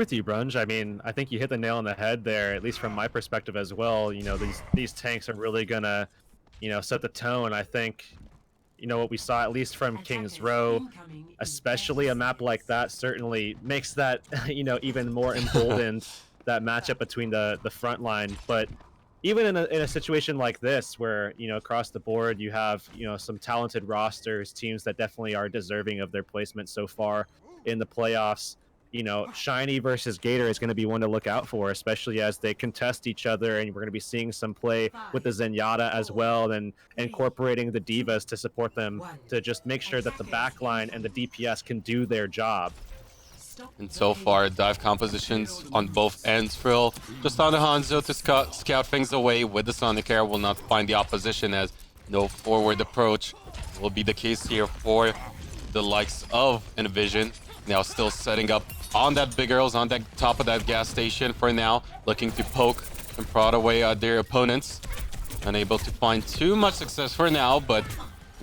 with you, Brunge. I mean, I think you hit the nail on the head there, at least from my perspective as well. You know, these tanks are really gonna, set the tone. I think, what we saw at least from King's Row, especially a map like that, certainly makes that, even more emboldened, that matchup between the front line. But even in a situation like this, where across the board you have some talented rosters, teams that definitely are deserving of their placement so far in the playoffs. Shiny versus Gator is going to be one to look out for, especially as they contest each other, and we're going to be seeing some play with the Zenyatta as well, and incorporating the Divas to support them to just make sure that the backline and the DPS can do their job. And so far, dive compositions on both ends. Frill just on the Hanzo to scout things away with the Sonic Air. Will not find the opposition, as no forward approach will be the case here for the likes of Envision. Now still setting up on that Big Earls, on that top of that gas station for now. Looking to poke and prod away their opponents. Unable to find too much success for now, but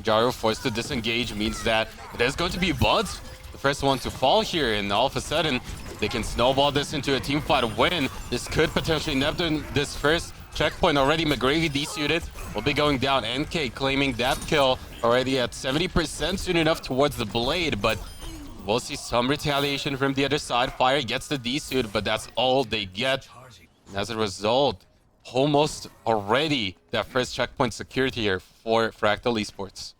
Jaro forced to disengage means that it is going to be Buds, the first one to fall here, and all of a sudden they can snowball this into a teamfight win. This could potentially nab this first checkpoint already. McGravy desuited will be going down. NK claiming that kill already at 70% soon enough towards the blade, but we'll see some retaliation from the other side. Fire gets the desuit, but that's all they get. And as a result, almost already that first checkpoint secured here for Fractal Esports.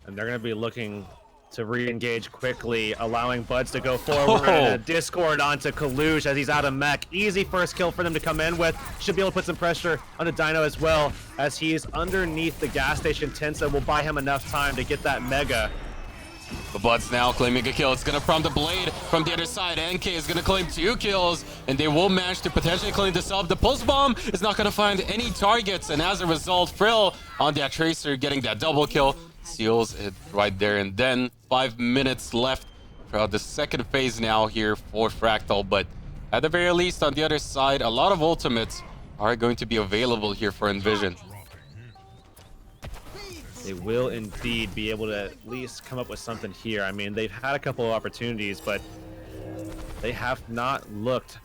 And they're going to be looking to re-engage quickly, allowing Buds to go forward. And a Discord onto Kalush as he's out of mech. Easy first kill for them to come in with. Should be able to put some pressure on the Dino as well, as he's underneath the gas station. Tensa will buy him enough time to get that Mega. The Buds now claiming a kill. It's going to prompt the blade from the other side. NK is going to claim 2 kills, and they will manage to potentially claim this up. The pulse bomb is not going to find any targets, and as a result, Frill on that Tracer getting that double kill. Seals it right there, and then 5 minutes left for the second phase now here for Fractal. But at the very least, on the other side, a lot of ultimates are going to be available here for Envision. They will indeed be able to at least come up with something here. I mean, they've had a couple of opportunities, but they have not looked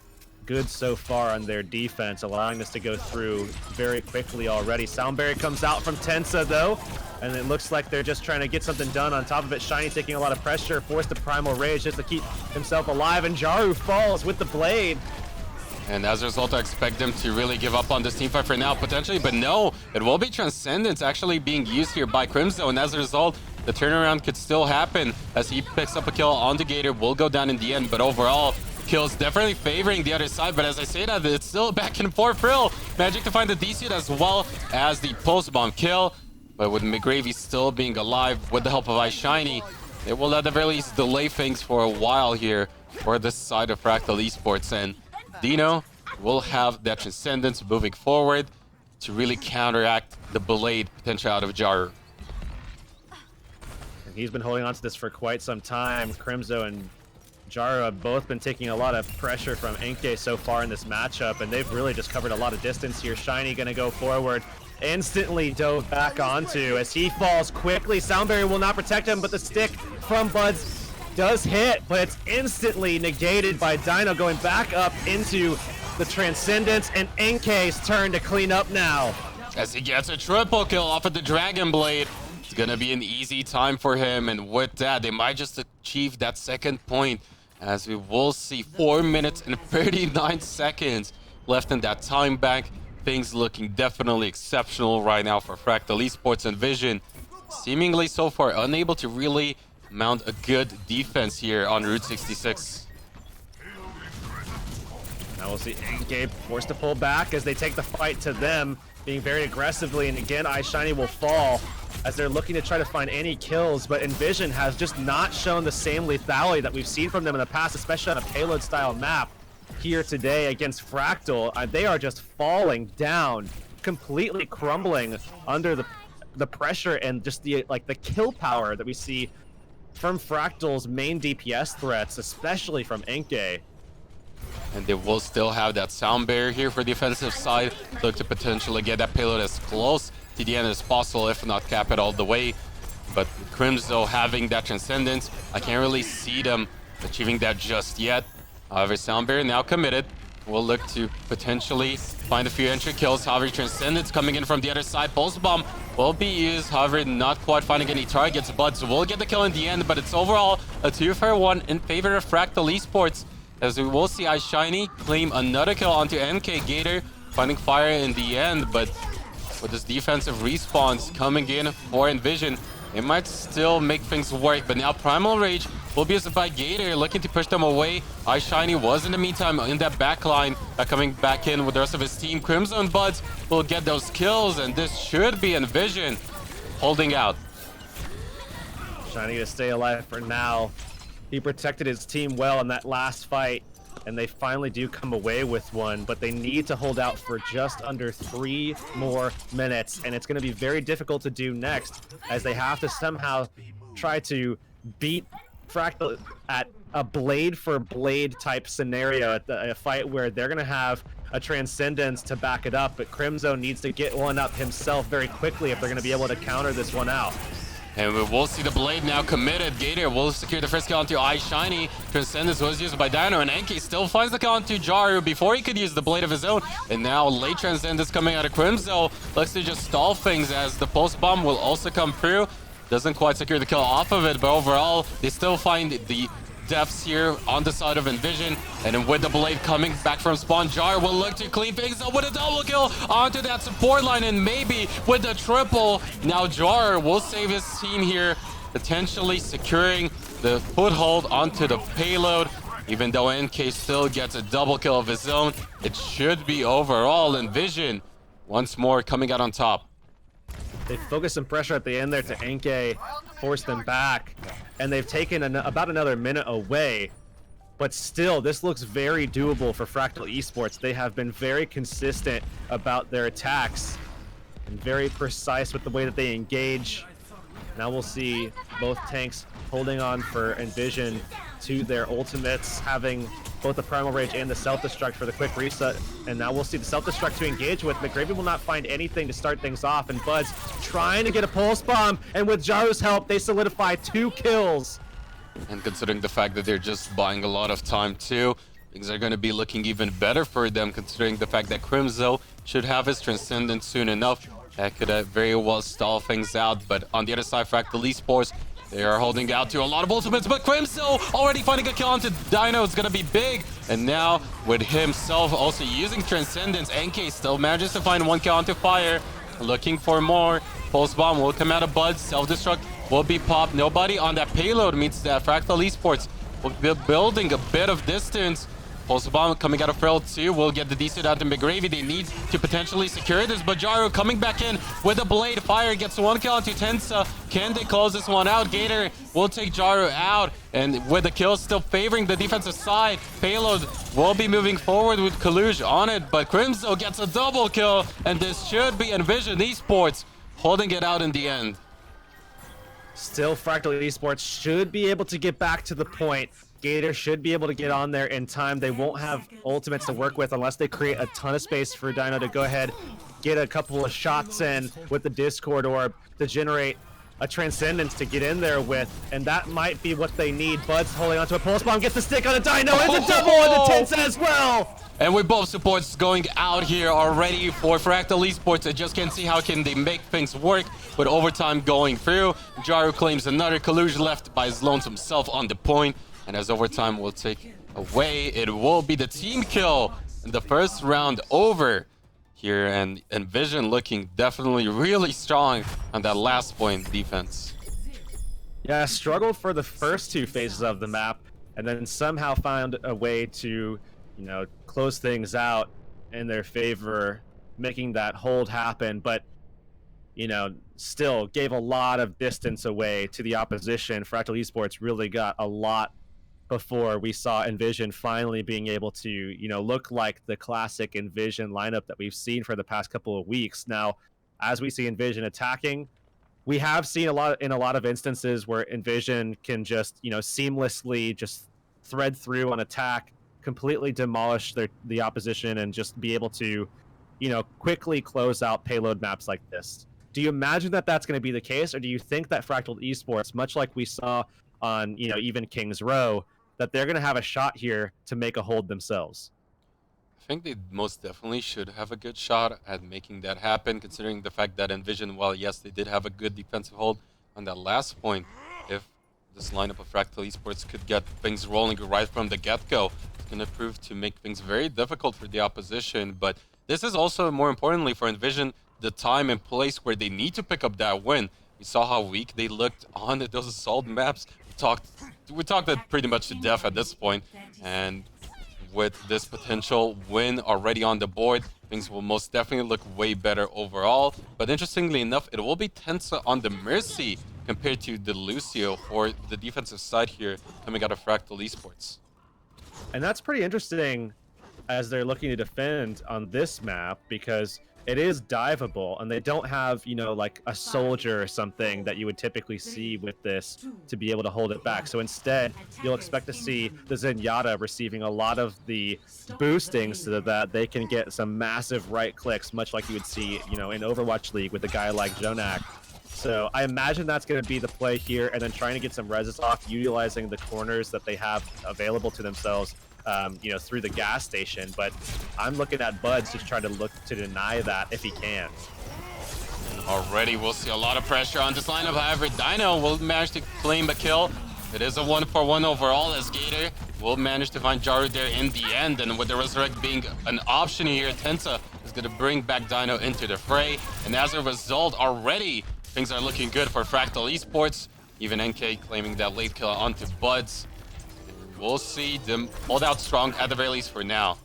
good so far on their defense, allowing this to go through very quickly already. Soundberry comes out from Tensa, though, and it looks like they're just trying to get something done on top of it. Shiny taking a lot of pressure, forced to Primal Rage just to keep himself alive, and Jaru falls with the blade. And as a result, I expect them to really give up on this teamfight for now, potentially. But no, it will be Transcendence actually being used here by Crimzo. And as a result, the turnaround could still happen as he picks up a kill on the Gator. Will go down in the end. But overall, kills definitely favoring the other side. But as I say that, it's still back and forth. Frill managing to find the D-suit as well as the pulse bomb kill. But with McGravy still being alive with the help of Ice Shiny, it will at the very least delay things for a while here for this side of Fractal Esports. And Dino will have that Transcendence moving forward to really counteract the blade potential out of Jaru. And he's been holding on to this for quite some time. Crimzo and Jaru have both been taking a lot of pressure from NK so far in this matchup, and they've really just covered a lot of distance here. Shiny gonna go forward. Instantly dove back onto as he falls quickly. Soundberry will not protect him, but the stick from Buds does hit, but it's instantly negated by Dino going back up into the Transcendence, and NK's turn to clean up now. As he gets a triple kill off of the Dragon Blade, it's gonna be an easy time for him, and with that, they might just achieve that second point, as we will see 4 minutes and 39 seconds left in that time bank. Things looking definitely exceptional right now for Fractal Esports. and Envision seemingly so far unable to really mount a good defense here on Route 66. Now we'll see NK forced to pull back as they take the fight to them, being very aggressively, and again, Ice Shiny will fall as they're looking to try to find any kills, but Envision has just not shown the same lethality that we've seen from them in the past, especially on a payload-style map here today against Fractal. They are just falling down, completely crumbling under the pressure and just the kill power that we see from Fractal's main DPS threats, especially from NK. And they will still have that sound barrier here for the offensive side. Look to potentially get that payload as close to the end as possible, if not cap it all the way. But Crimzo having that Transcendence, I can't really see them achieving that just yet. However, Soundbear now committed. Will look to potentially find a few entry kills. However, Transcendence coming in from the other side. Pulse Bomb will be used. However, not quite finding any targets. Buds will get the kill in the end, but it's overall a 2-for-1 in favor of Fractal Esports, as we will see iShiny claim another kill onto NK Gator, finding fire in the end. But with this defensive response coming in for Envision, it might still make things work. But now Primal Rage will be used by Gator, looking to push them away. iShiny was in the meantime in that backline, coming back in with the rest of his team. Crimson Buds will get those kills, and this should be Envision holding out. Shiny to stay alive for now. He protected his team well in that last fight, and they finally do come away with one, but they need to hold out for just under 3 more minutes, and it's going to be very difficult to do next, as they have to somehow try to beat Fractal at a blade for blade type scenario, at a fight where they're going to have a Transcendence to back it up, but Crimzo needs to get one up himself very quickly if they're going to be able to counter this one out. And we will see the blade now committed. Gator will secure the first kill onto iShiny. Transcendence was used by Dino, and Enki still finds the kill onto Jaru before he could use the blade of his own. And now late Transcendence coming out of Crimzo looks to just stall things, as the pulse bomb will also come through. Doesn't quite secure the kill off of it, but overall they still find the deaths here on the side of Envision. And then with the blade coming back from spawn, Jar will look to clean things up with a double kill onto that support line, and maybe with the triple. Now Jar will save his team here, potentially securing the foothold onto the payload. Even though NK still gets a double kill of his own, it should be overall Envision once more coming out on top. They focus some pressure at the end there to NK, force them back, and they've taken about another minute away. But still, this looks very doable for Fractal Esports. They have been very consistent about their attacks and very precise with the way that they engage. Now we'll see both tanks holding on for Envision to their ultimates, having both the Primal Rage and the Self-Destruct for the quick reset. And now we'll see the Self-Destruct to engage with. McGravy will not find anything to start things off, and Buds trying to get a Pulse Bomb, and with Jaru's help, they solidify 2 kills. And considering the fact that they're just buying a lot of time too, things are going to be looking even better for them, considering the fact that Crimzo should have his Transcendence soon enough. That could very well stall things out. But on the other side, Fractal Esports, they are holding out to a lot of ultimates, but Crimzo already finding a kill onto Dino. It's going to be big. And now with himself also using Transcendence, NK still manages to find 1 kill onto Fire. Looking for more. Pulse Bomb will come out of Buds. Self-Destruct will be popped. Nobody on that payload means that Fractal Esports will be building a bit of distance. Pulse Bomb coming out of Frill 2 will get the decent out to McGravy. They need to potentially secure this, but Jaru coming back in with a blade. Fire gets 1 kill onto Tensa. Can they close this one out? Gator will take Jaru out, and with the kills still favoring the defensive side, Payload will be moving forward with Kaluj on it, but Crimzo gets a double kill, and this should be Envision Esports holding it out in the end. Still, Fractal Esports should be able to get back to the point. Gator should be able to get on there in time. They won't have ultimates to work with unless they create a ton of space for Dino to go ahead, get a couple of shots in with the Discord Orb to generate a Transcendence to get in there with, and that might be what they need. Bud's holding onto a Pulse Bomb, gets the stick on a Dino, it's a double on the Tensa as well! And with both supports going out here already for Fractal Esports, I just can't see how can they make things work with overtime going through. Jaru claims another Kaluj left by his lonesome self on the point. And as overtime will take away, it will be the team kill in the first round over here. And Envision looking definitely really strong on that last point defense. Yeah, struggled for the first 2 phases of the map, and then somehow found a way to, you know, close things out in their favor, making that hold happen. But, you know, still gave a lot of distance away to the opposition. Fractal Esports really got a lot before we saw Envision finally being able to, you know, look like the classic Envision lineup that we've seen for the past couple of weeks. Now, as we see Envision attacking, we have seen a lot of instances where Envision can just, you know, seamlessly just thread through on attack, completely demolish the opposition, and just be able to, you know, quickly close out payload maps like this. Do you imagine that that's going to be the case, or do you think that Fractal Esports, much like we saw on, you know, even King's Row, that they're going to have a shot here to make a hold themselves. I think they most definitely should have a good shot at making that happen, considering the fact that Envision, while yes, they did have a good defensive hold on that last point, if this lineup of Fractal Esports could get things rolling right from the get-go, it's going to prove to make things very difficult for the opposition. But this is also, more importantly for Envision, the time and place where they need to pick up that win. We saw how weak they looked on those assault maps. We talked it pretty much to death at this point, and with this potential win already on the board, things will most definitely look way better overall. But interestingly enough, it will be Tensa on the Mercy compared to the Lucio for the defensive side here coming out of Fractal Esports. And that's pretty interesting as they're looking to defend on this map, because it is diveable and they don't have, you know, like a soldier or something that you would typically see with this to be able to hold it back. So instead, you'll expect to see the Zenyatta receiving a lot of the boosting so that they can get some massive right clicks, much like you would see, you know, in Overwatch League with a guy like Jonak. So I imagine that's going to be the play here, and then trying to get some reses off, utilizing the corners that they have available to themselves, you know, through the gas station. But I'm looking at Buds just trying to look to deny that if he can. And already we'll see a lot of pressure on this lineup. However, Dino will manage to claim a kill. It is a 1-for-1 overall, as Gator will manage to find Jaru there in the end. And with the Resurrect being an option here, Tensa is going to bring back Dino into the fray. And as a result, already things are looking good for Fractal Esports. Even NK claiming that late kill onto Buds. We'll see them hold out strong at the very least for now.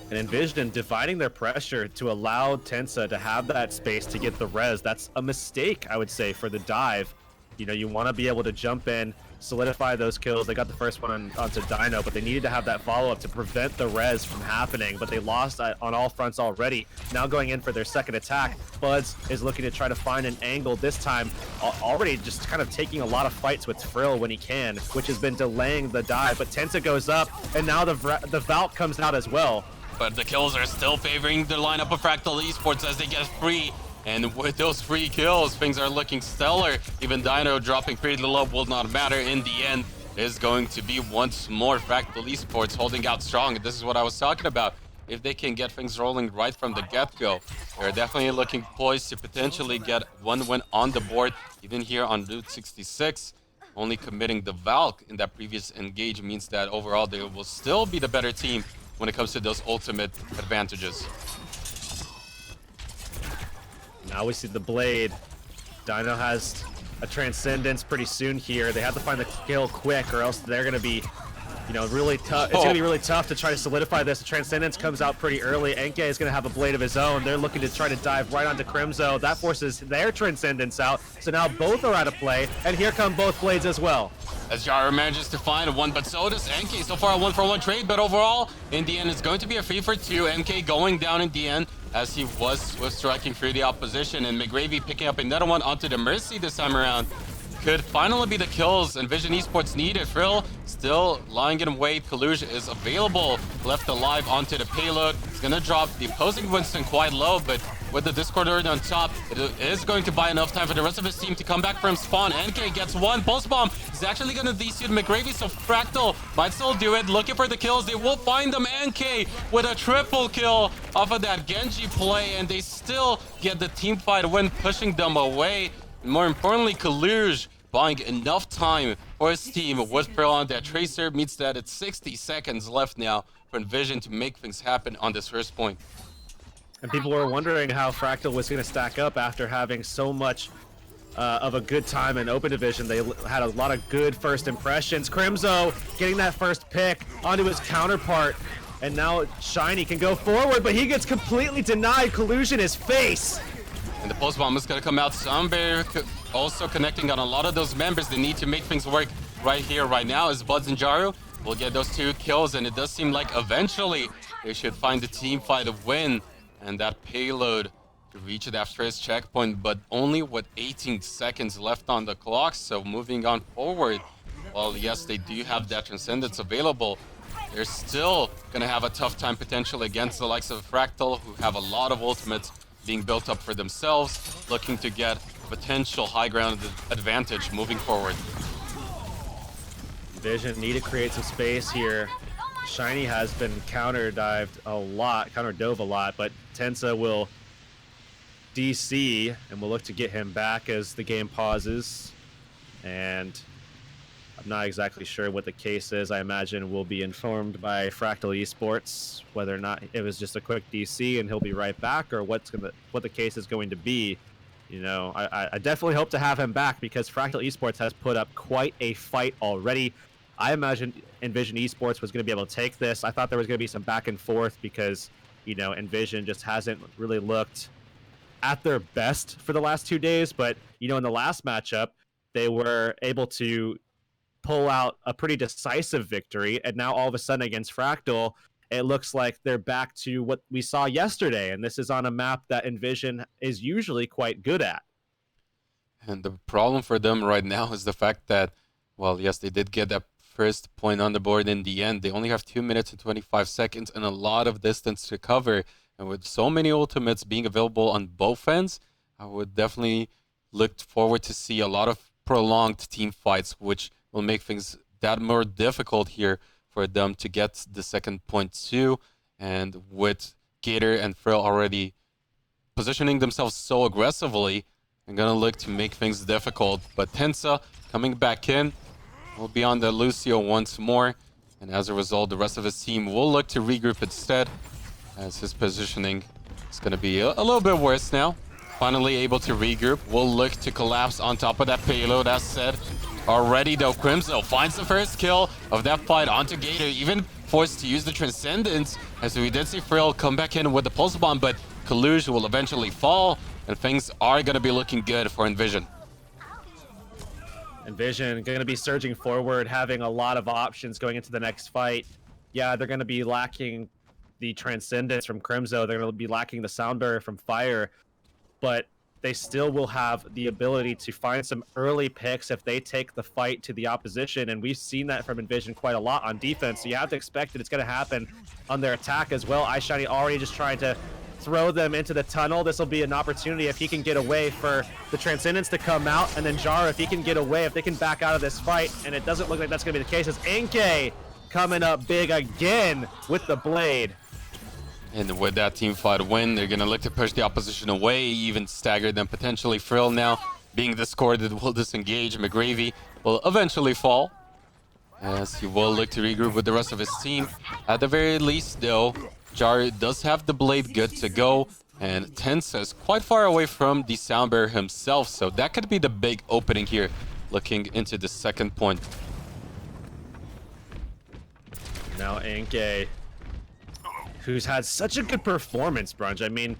And Envision dividing their pressure to allow Tensa to have that space to get the res. That's a mistake, I would say, for the dive. You know, you want to be able to jump in, solidify those kills. They got the first one onto Dino, but they needed to have that follow-up to prevent the res from happening. But they lost on all fronts already. Now going in for their second attack, Buds is looking to try to find an angle this time. Already just kind of taking a lot of fights with Frill when he can, which has been delaying the dive. But Tensa goes up, and now the Valk comes out as well. But the kills are still favoring the lineup of Fractal Esports as they get free. And with those free kills, things are looking stellar. Even Dino dropping pretty low will not matter. In the end, it is going to be once more Fractal Esports holding out strong. And this is what I was talking about. If they can get things rolling right from the get-go, they're definitely looking poised to potentially get one win on the board. Even here on Route 66, only committing the Valk in that previous engage means that overall they will still be the better team when it comes to those ultimate advantages. Now we see the Blade. Dino has a Transcendence pretty soon here. They have to find the kill quick, or else they're going to be, you know, really tough. It's going to be really tough to try to solidify this. The Transcendence comes out pretty early. Enke is going to have a Blade of his own. They're looking to try to dive right onto Crimzo. That forces their Transcendence out. So now both are out of play, and here come both Blades as well. As Jaru manages to find one, but so does NK. So far a 1-for-1 trade, but overall, in the end, it's going to be a 3-for-2. NK going down in the end, as he was swift striking through the opposition, and McGravy picking up another one onto the Mercy this time around. Could finally be the kills Envision Esports needed. Frill still lying in wait. Kaluj is available, left alive onto the payload. He's gonna drop the opposing Winston quite low, but with the Discord Urn on top, it is going to buy enough time for the rest of his team to come back from spawn. NK gets one pulse bomb. He's actually gonna DCU McGravy, so Fractal might still do it. Looking for the kills. They will find them. NK with a triple kill off of that Genji play, and they still get the team fight win, pushing them away. And more importantly, Kaluj buying enough time for his team with Pearl on that Tracer means that it's 60 seconds left now for Envision to make things happen on this first point. And people were wondering how Fractal was going to stack up after having so much of a good time in Open Division. They had a lot of good first impressions. Crimzo getting that first pick onto his counterpart. And now Shiny can go forward, but he gets completely denied. Collusion his face. And the post bomb is going to come out. Sunbear also connecting on a lot of those members. They need to make things work right here, right now, as Buds and Jaru will get those 2 kills. And it does seem like eventually they should find the team fight a win and that payload to reach it after his checkpoint, but only with 18 seconds left on the clock. So moving on forward, while yes, they do have that Transcendence available, they're still going to have a tough time potentially against the likes of Fractal, who have a lot of ultimates being built up for themselves, looking to get potential high ground advantage moving forward. Vision need to create some space here. Shiny has been counter dove a lot, but Tensa will DC and we'll look to get him back as the game pauses. And I'm not exactly sure what the case is. I imagine we'll be informed by Fractal Esports whether or not it was just a quick DC and he'll be right back, or what the case is going to be. You know, I definitely hope to have him back because Fractal Esports has put up quite a fight already. I imagined Envision Esports was going to be able to take this. I thought there was going to be some back and forth because, you know, Envision just hasn't really looked at their best for the last 2 days. But, you know, in the last matchup, they were able to pull out a pretty decisive victory. And now all of a sudden against Fractal, it looks like they're back to what we saw yesterday. And this is on a map that Envision is usually quite good at. And the problem for them right now is the fact that, well, yes, they did get that first point on the board in the end. They only have 2 minutes and 25 seconds and a lot of distance to cover. And with so many ultimates being available on both ends, I would definitely look forward to see a lot of prolonged team fights, which will make things that more difficult here for them to get the second point too. And with Gator and Frill already positioning themselves so aggressively, I'm going to look to make things difficult. But Tensa coming back in will be on the Lucio once more. And as a result, the rest of his team will look to regroup instead, as his positioning is going to be a little bit worse now. Finally able to regroup. Will look to collapse on top of that payload, as said. Already though, Crimzo finds the first kill of that fight onto Gator, even forced to use the Transcendence, as we did see Frill come back in with the Pulse Bomb, but Kaluj will eventually fall, and things are going to be looking good for Envision. Envision going to be surging forward, having a lot of options going into the next fight. Yeah, they're going to be lacking the Transcendence from Crimzo. They're going to be lacking the Sound Barrier from Fire, but they still will have the ability to find some early picks if they take the fight to the opposition, and we've seen that from Envision quite a lot on defense, so you have to expect that it's going to happen on their attack as well. iShiny already just trying to throw them into the tunnel. This will be an opportunity if he can get away for the Transcendence to come out, and then Jaro, if he can get away, if they can back out of this fight, and it doesn't look like that's going to be the case, as Enke coming up big again with the Blade. And with that team fight win, they're going to look to push the opposition away, even stagger them potentially. Frill now being discorded will disengage. McGravy will eventually fall, as he will look to regroup with the rest of his team. At the very least, though, Jar does have the Blade good to go, and Tensa is quite far away from the Sound Bearer himself, so that could be the big opening here, looking into the second point. Now Enke, who's had such a good performance, Brunch. I mean,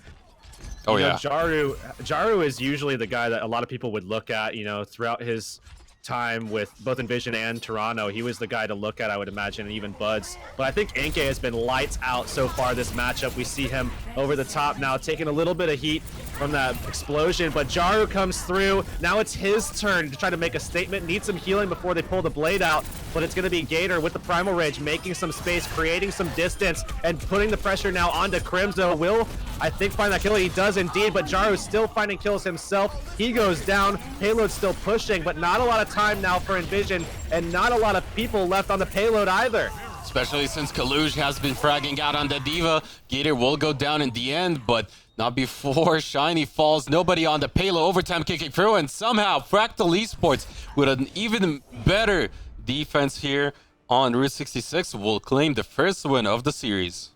you know, Jaru is usually the guy that a lot of people would look at, you know, throughout his time with both Envision and Toronto. He was the guy to look at, I would imagine, and even Buds. But I think Enke has been lights out so far this matchup. We see him over the top now, taking a little bit of heat from that explosion, but Jaru comes through. Now it's his turn to try to make a statement. Needs some healing before they pull the Blade out, but it's going to be Gator with the Primal Rage, making some space, creating some distance, and putting the pressure now onto Crimzo. Will, I think, find that kill. He does indeed, but Jaru's still finding kills himself. He goes down. Payload's still pushing, but not a lot of time now for Envision, and not a lot of people left on the payload either. Especially since Kaluj has been fragging out on the Diva. Gator will go down in the end, but not before Shiny falls. Nobody on the payload. Overtime kicking through, and somehow Fractal Esports, with an even better defense here on Route 66, will claim the first win of the series.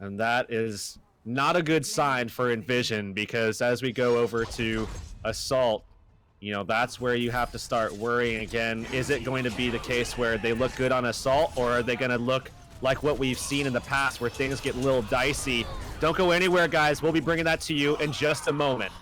And that is not a good sign for Envision, because as we go over to Assault, you know, that's where you have to start worrying again. Is it going to be the case where they look good on Assault, or are they going to look like what we've seen in the past where things get a little dicey? Don't go anywhere, guys. We'll be bringing that to you in just a moment.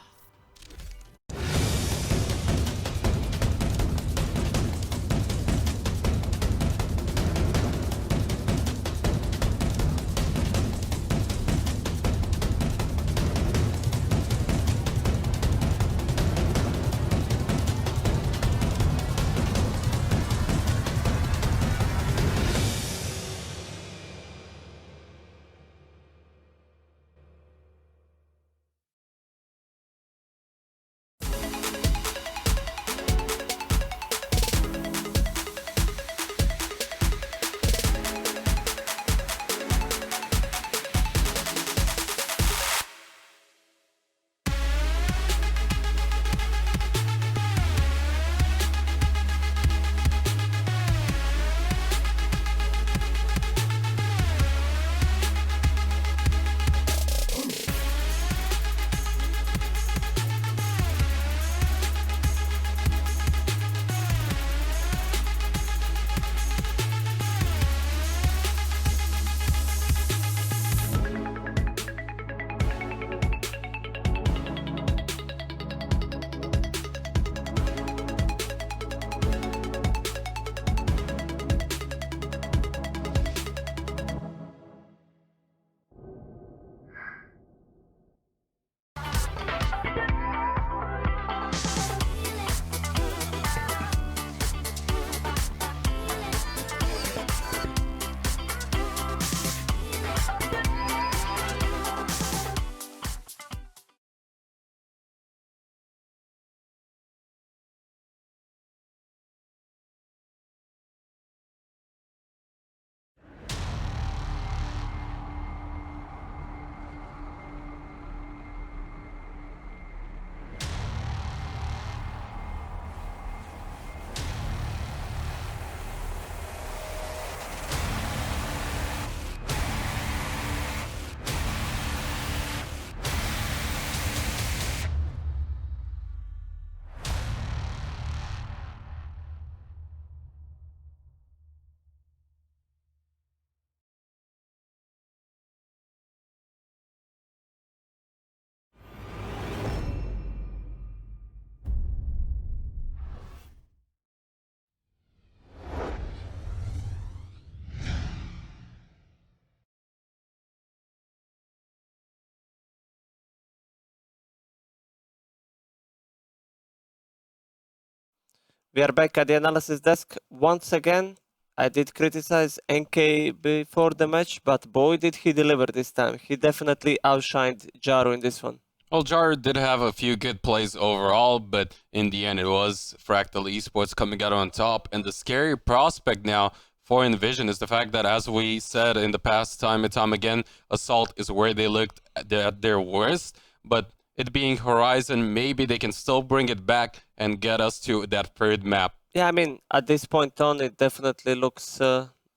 We are back at the analysis desk once again. I did criticize NK before the match, but boy did he deliver this time. He definitely outshined Jaro in this one. Well, Jar did have a few good plays overall, but in the end it was Fractal Esports coming out on top. And the scary prospect now for Envision is the fact that, as we said in the past time and time again, Assault is where they looked at their worst. But it being Horizon, maybe they can still bring it back and get us to that third map. Yeah, I mean, at this point on, it definitely looks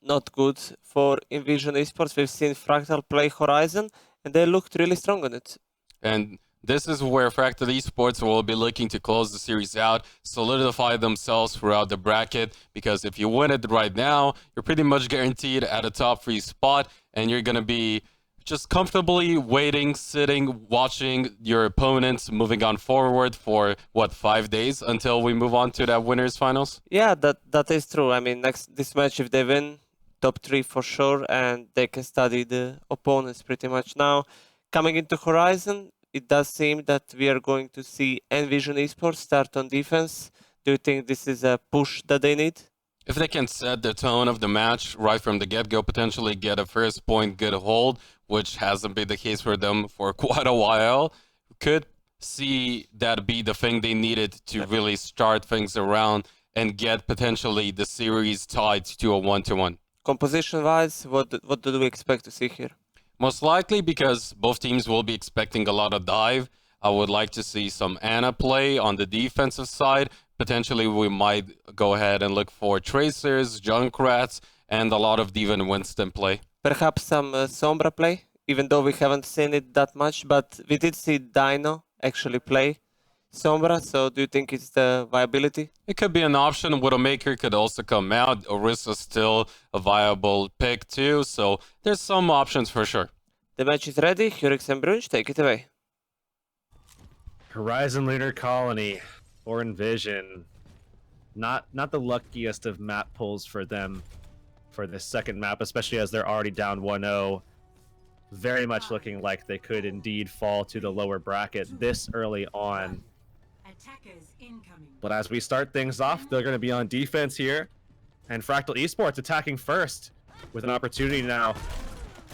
not good for Envision Esports. We've seen Fractal play Horizon, and they looked really strong on it. And this is where Fractal Esports will be looking to close the series out, solidify themselves throughout the bracket, because if you win it right now, you're pretty much guaranteed at a top 3 spot, and you're going to be just comfortably waiting, sitting, watching your opponents moving on forward for, 5 days until we move on to that winners finals? Yeah, that is true. I mean, this match, if they win, top 3 for sure, and they can study the opponents pretty much. Now, coming into Horizon, it does seem that we are going to see Envision Esports start on defense. Do you think this is a push that they need? If they can set the tone of the match right from the get-go, potentially get a first point good hold, which hasn't been the case for them for quite a while, could see that be the thing they needed to really start things around and get potentially the series tied to a 1-1. Composition-wise, what do we expect to see here? Most likely, because both teams will be expecting a lot of dive, I would like to see some Ana play on the defensive side. Potentially, we might go ahead and look for Tracers, Junkrats, and a lot of Diva and Winston play. Perhaps some Sombra play, even though we haven't seen it that much, but we did see Dino actually play Sombra, so do you think it's the viability? It could be an option. Widowmaker could also come out. Orisa's still a viable pick too, so there's some options for sure. The match is ready. Hurix and Brunch, take it away. Horizon Lunar Colony or Envision. Not the luckiest of map pulls for them for this second map, especially as they're already down 1-0. Very much looking like they could indeed fall to the lower bracket this early on. But as we start things off, they're going to be on defense here. And Fractal Esports attacking first with an opportunity now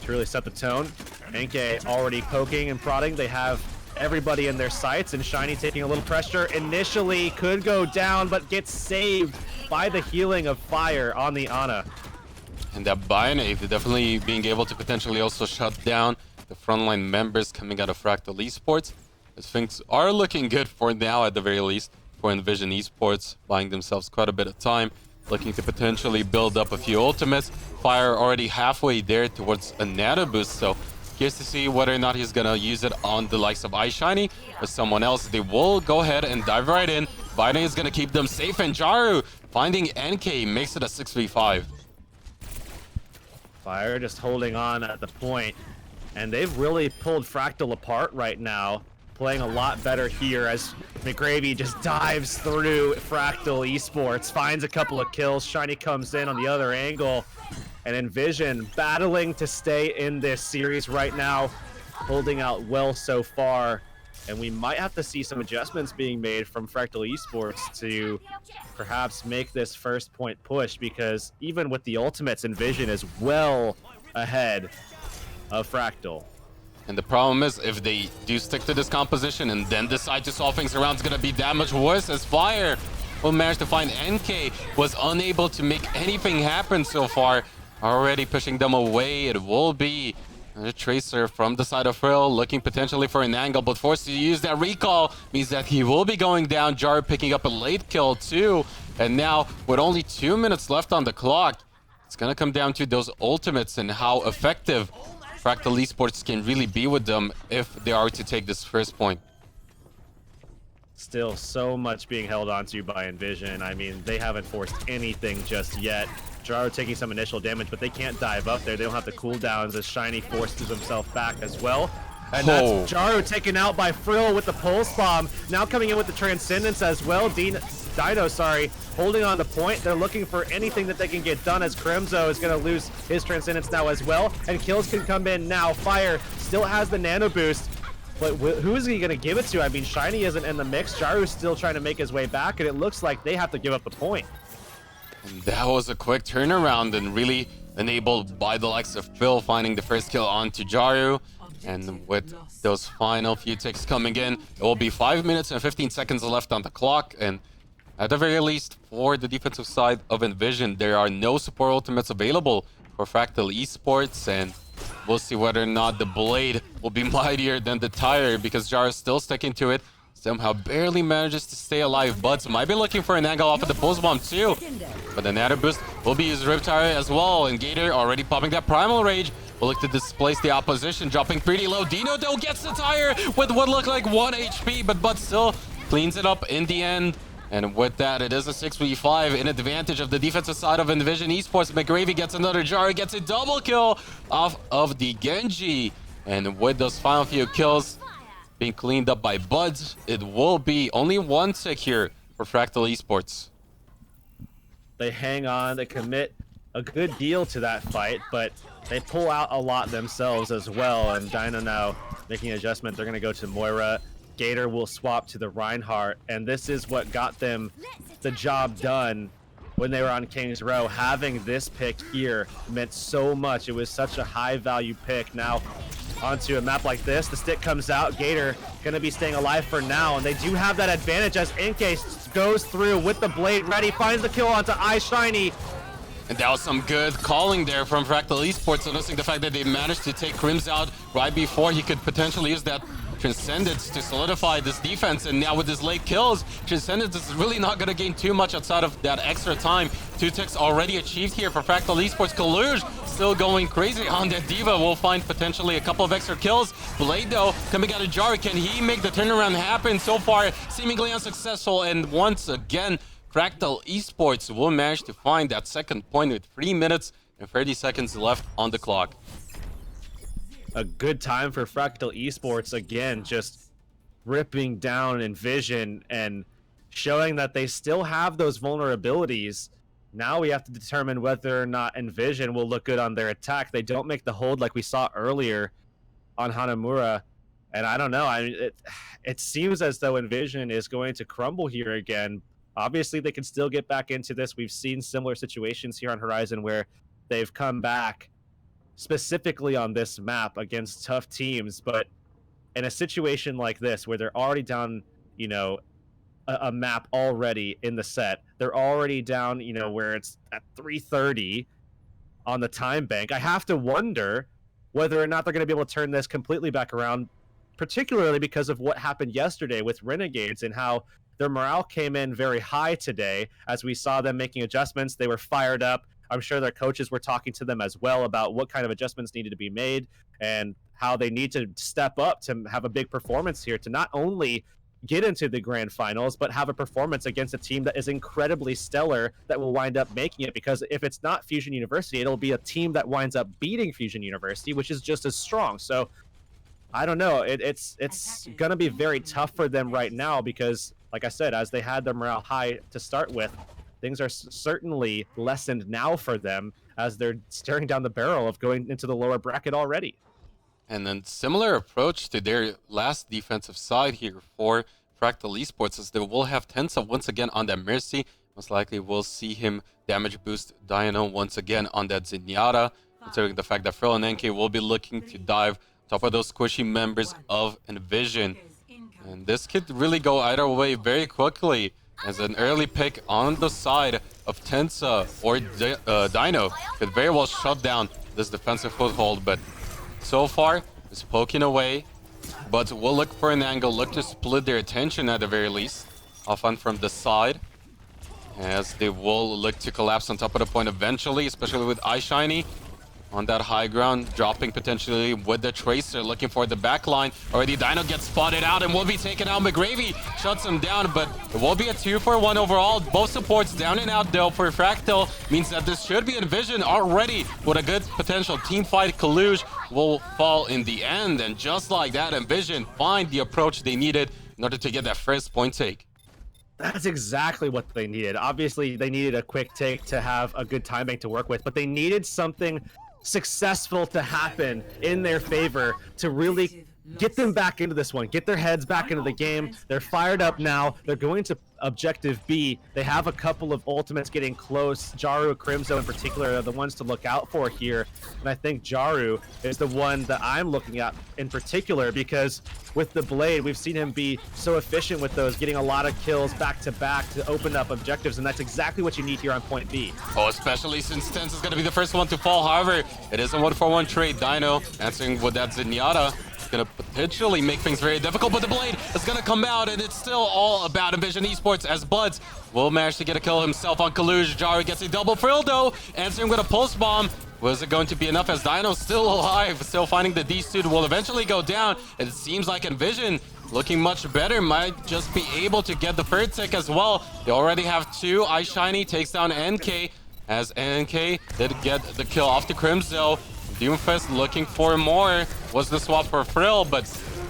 to really set the tone. NK already poking and prodding. They have everybody in their sights, and Shiny taking a little pressure. Initially could go down, but gets saved by the healing of fire on the Ana. And that Binave definitely being able to potentially also shut down the frontline members coming out of Fractal Esports. As things are looking good for now, at the very least, for Envision Esports, buying themselves quite a bit of time, looking to potentially build up a few ultimates. Fire already halfway there towards a nano boost, so curious to see whether or not he's gonna use it on the likes of iShiny or someone else. They will go ahead and dive right in. Biden is gonna keep them safe, and Jaru finding NK makes it a 6v5. Fire just holding on at the point, and they've really pulled Fractal apart right now, playing a lot better here as McGravy just dives through Fractal Esports, finds a couple of kills. Shiny comes in on the other angle, and Envision battling to stay in this series right now, holding out well so far. And we might have to see some adjustments being made from Fractal Esports to perhaps make this first point push, because even with the ultimates, Envision is well ahead of Fractal. And the problem is, if they do stick to this composition and then decide to solve things around, it's going to be that much worse, as Fire will manage to find NK, was unable to make anything happen so far, already pushing them away. It will be a Tracer from the side of Frill, looking potentially for an angle, but forced to use that recall means that he will be going down. Jar picking up a late kill too, and now with only 2 minutes left on the clock, it's going to come down to those ultimates and how effective Fractal Esports can really be with them if they are to take this first point. Still so much being held onto by Envision. I mean, they haven't forced anything just yet. Jaro taking some initial damage, but they can't dive up there. They don't have the cooldowns as Shiny forces himself back as well. And that's Jaro taken out by Frill with the Pulse Bomb. Now coming in with the Transcendence as well. Dino, holding on the point. They're looking for anything that they can get done, as Crimzo is going to lose his Transcendence now as well. And kills can come in now. Fire still has the Nano Boost. But who is he going to give it to? I mean, Shiny isn't in the mix. Jaru's still trying to make his way back, and it looks like they have to give up the point. And that was a quick turnaround and really enabled by the likes of Phil finding the first kill onto Jaru. And with those final few ticks coming in, it will be 5 minutes and 15 seconds left on the clock. And at the very least, for the defensive side of Envision, there are no support ultimates available for Fractal Esports. And we'll see whether or not the blade will be mightier than the tire, because Jaru is still sticking to it. Somehow barely manages to stay alive. Buds might be looking for an angle off of the pulse bomb too. But the Natter boost will be his Riptire as well. And Gator already popping that Primal Rage. Will look to displace the opposition, dropping pretty low. Dino though gets the tire with what looked like 1 HP, but Bud still cleans it up in the end. And with that, it is a 6v5 in advantage of the defensive side of Envision Esports. McGravy gets another Jaru, gets a double kill off of the Genji. And with those final few kills being cleaned up by Buds, it will be only 1 tick here for Fractal Esports. They hang on, they commit a good deal to that fight, but they pull out a lot themselves as well. And Dino now making an adjustment. They're going to go to Moira. Gator will swap to the Reinhardt, and this is what got them the job done when they were on King's Row. Having this pick here meant so much. It was such a high value pick. Now onto a map like this, the stick comes out. Gator gonna be staying alive for now, and they do have that advantage as Inkcase goes through with the blade ready, finds the kill onto iShiny. And that was some good calling there from Fractal Esports, noticing the fact that they managed to take Crims out right before he could potentially use that Transcendence to solidify this defense. And now with his late kills, Transcendence is really not going to gain too much outside of that extra time. 2 ticks already achieved here for Fractal Esports. Kaluj still going crazy on that Diva. Will find potentially a couple of extra kills. Blade though coming out of Jaru. Can he make the turnaround happen? So far seemingly unsuccessful, and once again Fractal Esports will manage to find that second point with 3 minutes and 30 seconds left on the clock. A good time for Fractal Esports, again, just ripping down Envision and showing that they still have those vulnerabilities. Now we have to determine whether or not Envision will look good on their attack. They don't make the hold like we saw earlier on Hanamura. And I don't know, it seems as though Envision is going to crumble here again. Obviously, they can still get back into this. We've seen similar situations here on Horizon where they've come back specifically on this map against tough teams, but in a situation like this where they're already down, you know, a map already in the set, they're already down, you know, where it's at 3:30 on the time bank, I have to wonder whether or not they're going to be able to turn this completely back around, particularly because of what happened yesterday with Renegades and how their morale came in very high today. As we saw them making adjustments, they were fired up. I'm sure their coaches were talking to them as well about what kind of adjustments needed to be made and how they need to step up to have a big performance here to not only get into the grand finals, but have a performance against a team that is incredibly stellar that will wind up making it. Because if it's not Fusion University, it'll be a team that winds up beating Fusion University, which is just as strong. So I don't know. It's going to be very tough for them right now because, like I said, as they had their morale high to start with, things are certainly lessened now for them as they're staring down the barrel of going into the lower bracket already. And then similar approach to their last defensive side here for Fractal Esports, as they will have Tensa once again on that Mercy. Most likely we'll see him damage boost Dino once again on that Zenyatta, considering the fact that Phil and NK will be looking to dive top of those squishy members of Envision. And this could really go either way very quickly, as an early pick on the side of Tensa or Dino could very well shut down this defensive foothold. But so far, it's poking away. But we'll look for an angle, look to split their attention at the very least, often from the side, as they will look to collapse on top of the point eventually, especially with iShiny on that high ground, dropping potentially with the Tracer, looking for the back line. Already Dino gets spotted out and will be taken out. McGravy shuts him down, but it will be a 2-for-1 overall. Both supports down and out though for Fractal. Means that this should be Envision already with a good potential team fight. Kaluj will fall in the end, and just like that, Envision find the approach they needed in order to get that first point take. That's exactly what they needed. Obviously, they needed a quick take to have a good time bank to work with, but they needed something successful to happen in their favor to really get them back into this one. Get their heads back into the game. They're fired up now. They're going to objective B. They have a couple of ultimates getting close. Jaru, Crimzo in particular are the ones to look out for here. And I think Jaru is the one that I'm looking at in particular because with the Blade, we've seen him be so efficient with those, getting a lot of kills back to back to open up objectives. And that's exactly what you need here on point B. Oh, especially since Tense is going to be the first one to fall. However, it is a 1-for-1 trade. Dino answering with that Zenyatta. Gonna potentially make things very difficult, but the Blade is gonna come out, and it's still all about Envision Esports as Buds will manage to get a kill himself on Kaluj. Jaru gets a double frill though, answering with a pulse bomb. Was it going to be enough as Dino's still alive, still finding the D-Student will eventually go down. It seems like Envision looking much better, might just be able to get the third tick as well. They already have 2. iShiny takes down NK as NK did get the kill off the Crimzo. Doomfist looking for more. Was the swap for Frill, but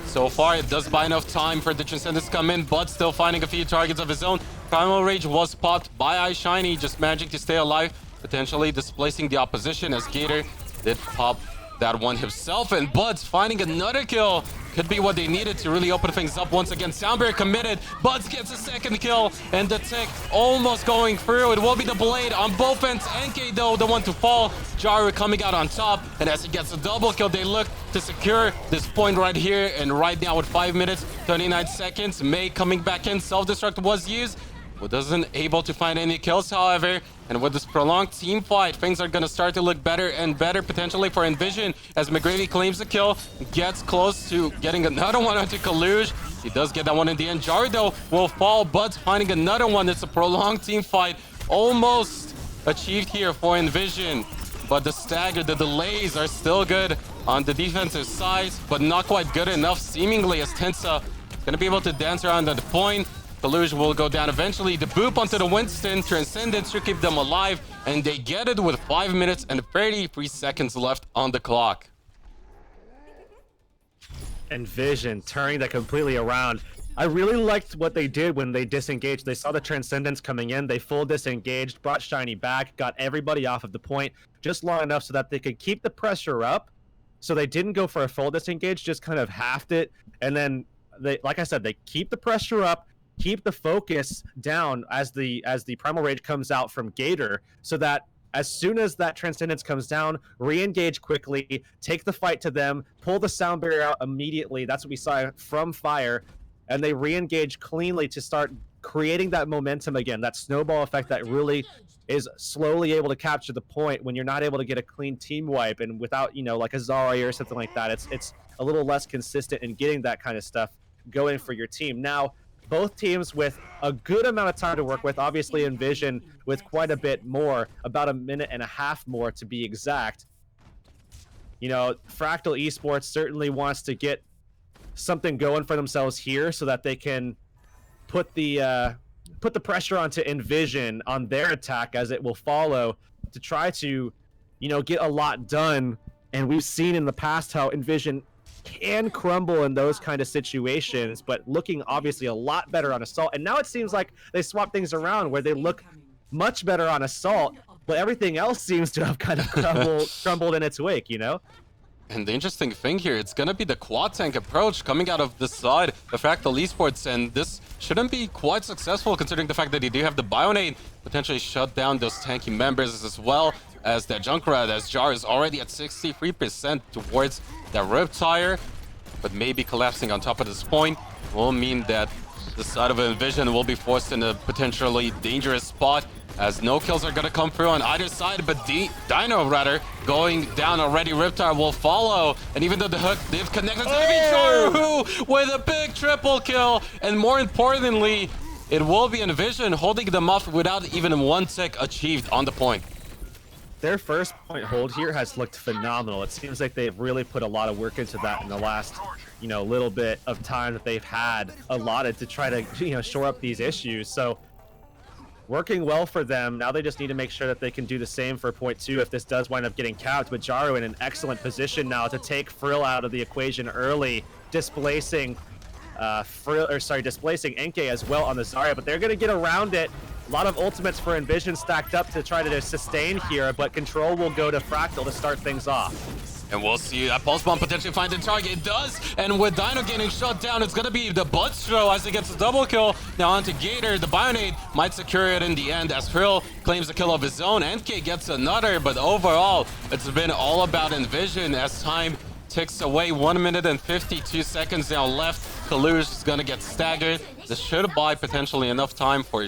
so far it does buy enough time for the Transcendence to come in, but still finding a few targets of his own. Primal Rage was popped by iShiny, just managing to stay alive, potentially displacing the opposition as Gator did pop that one himself, and Buds finding another kill. Could be what they needed to really open things up once again. Soundbarrier committed. Buds gets a second kill, and the tick almost going through. It will be the Blade on both ends. NK though, the one to fall. Jaru coming out on top, and as he gets a double kill, they look to secure this point right here. And right now with 5 minutes, 39 seconds, May coming back in. Self-destruct was used. Wasn't able to find any kills, however, and with this prolonged team fight, things are going to start to look better and better potentially for Envision as McGrady claims the kill, gets close to getting another one onto Kaluj. He does get that one in the end. Jaru though will fall, but finding another one. It's a prolonged team fight, almost achieved here for Envision, but the stagger, the delays are still good on the defensive side, but not quite good enough seemingly as Tensa going to be able to dance around at the point. Kaluj will go down eventually. The boop onto the Winston. Transcendence to keep them alive. And they get it with 5 minutes and 33 seconds left on the clock. Envision turning that completely around. I really liked what they did when they disengaged. They saw the Transcendence coming in. They full disengaged, brought Shiny back, got everybody off of the point just long enough so that they could keep the pressure up. So they didn't go for a full disengage, just kind of halved it. And then, they, like I said, they keep the pressure up, keep the focus down as the Primal Rage comes out from Gator, so that as soon as that Transcendence comes down, re-engage quickly, take the fight to them, pull the sound barrier out immediately. That's what we saw from Fire, and they re-engage cleanly to start creating that momentum again, that snowball effect that really is slowly able to capture the point when you're not able to get a clean team wipe, and without, you know, like a Zarya or something like that, it's a little less consistent in getting that kind of stuff going for your team. Now, both teams with a good amount of time to work with. Obviously, Envision with quite a bit more, about 1.5 minutes more to be exact. You know, Fractal Esports certainly wants to get something going for themselves here so that they can put the pressure onto Envision on their attack as it will follow to try to, you know, get a lot done. And we've seen in the past how Envision can crumble in those kind of situations, but looking obviously a lot better on Assault. And now it seems like they swap things around where they look much better on Assault, but everything else seems to have kind of crumbled in its wake, you know? And the interesting thing here, it's going to be the quad tank approach coming out of the side of Fractal Esports, and this shouldn't be quite successful considering the fact that they do have the Bionade, potentially shut down those tanky members as well as that Junkrat, as Jar is already at 63% towards that Riptire, but maybe collapsing on top of this point will mean that the side of Envision will be forced in a potentially dangerous spot as no kills are going to come through on either side, but Dino rather going down already. Riptire will follow, and even though the hook, they've connected to Jaru with a big triple kill, and more importantly, it will be Envision holding them off without even one tick achieved on the point. Their first point hold here has looked phenomenal. It seems like they've really put a lot of work into that in the last, you know, little bit of time that they've had allotted to try to, you know, shore up these issues. So working well for them. Now they just need to make sure that they can do the same for point 2 if this does wind up getting capped. But Jaru in an excellent position now to take Frill out of the equation early, displacing displacing NK as well on the Zarya, but they're going to get around it. A lot of ultimates for Envision stacked up to try to sustain here, but control will go to Fractal to start things off. And we'll see that pulse bomb potentially find the target. It does, and with Dino getting shut down, it's gonna be the Butstro as he gets a double kill. Now onto Gator, the Bionade might secure it in the end as Frill claims the kill of his own. NK gets another, but overall, it's been all about Envision as time ticks away. 1 minute and 52 seconds now left. Kalush is gonna get staggered. This should buy potentially enough time for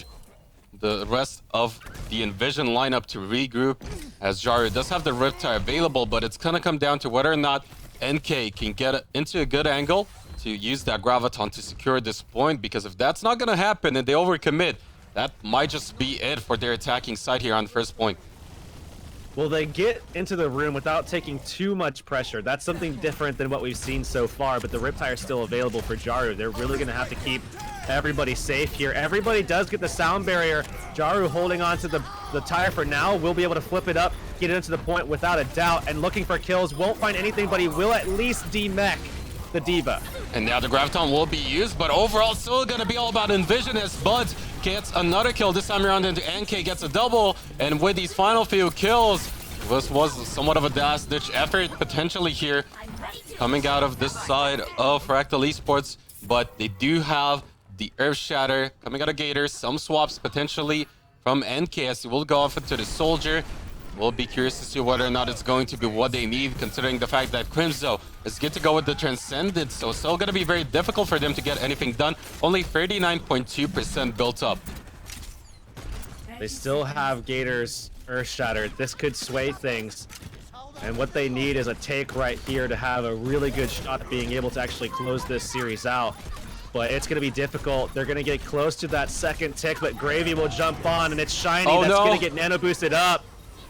the rest of the Envision lineup to regroup, as Jaru does have the Riptide available, but it's gonna come down to whether or not NK can get into a good angle to use that Graviton to secure this point, because if that's not gonna happen and they overcommit, that might just be it for their attacking side here on the first point. Will they get into the room without taking too much pressure? That's something different than what we've seen so far, but the Riptide is still available for Jaru. They're really going to have to keep everybody safe here. Everybody does get the sound barrier. Jaru holding on to the tire for now. Will be able to flip it up, get it into the point without a doubt, and looking for kills. Won't find anything, but he will at least demech the Diva. And now the Graviton will be used, but overall still going to be all about Envision as Buds gets another kill. This time around into NK gets a double, and with these final few kills, this was somewhat of a last-ditch effort potentially here coming out of this side of Fractal Esports, but they do have the Earth Shatter coming out of Gator, some swaps potentially from NK as he will go off into the Soldier. We'll be curious to see whether or not it's going to be what they need, considering the fact that Crimzo is good to go with the Transcended, so still going to be very difficult for them to get anything done. Only 39.2% built up. They still have Gator's Earth Shatter. This could sway things. And what they need is a take right here to have a really good shot at being able to actually close this series out. But it's going to be difficult. They're going to get close to that second tick, but Gravy will jump on, and it's Shiny that's going to get nano boosted up.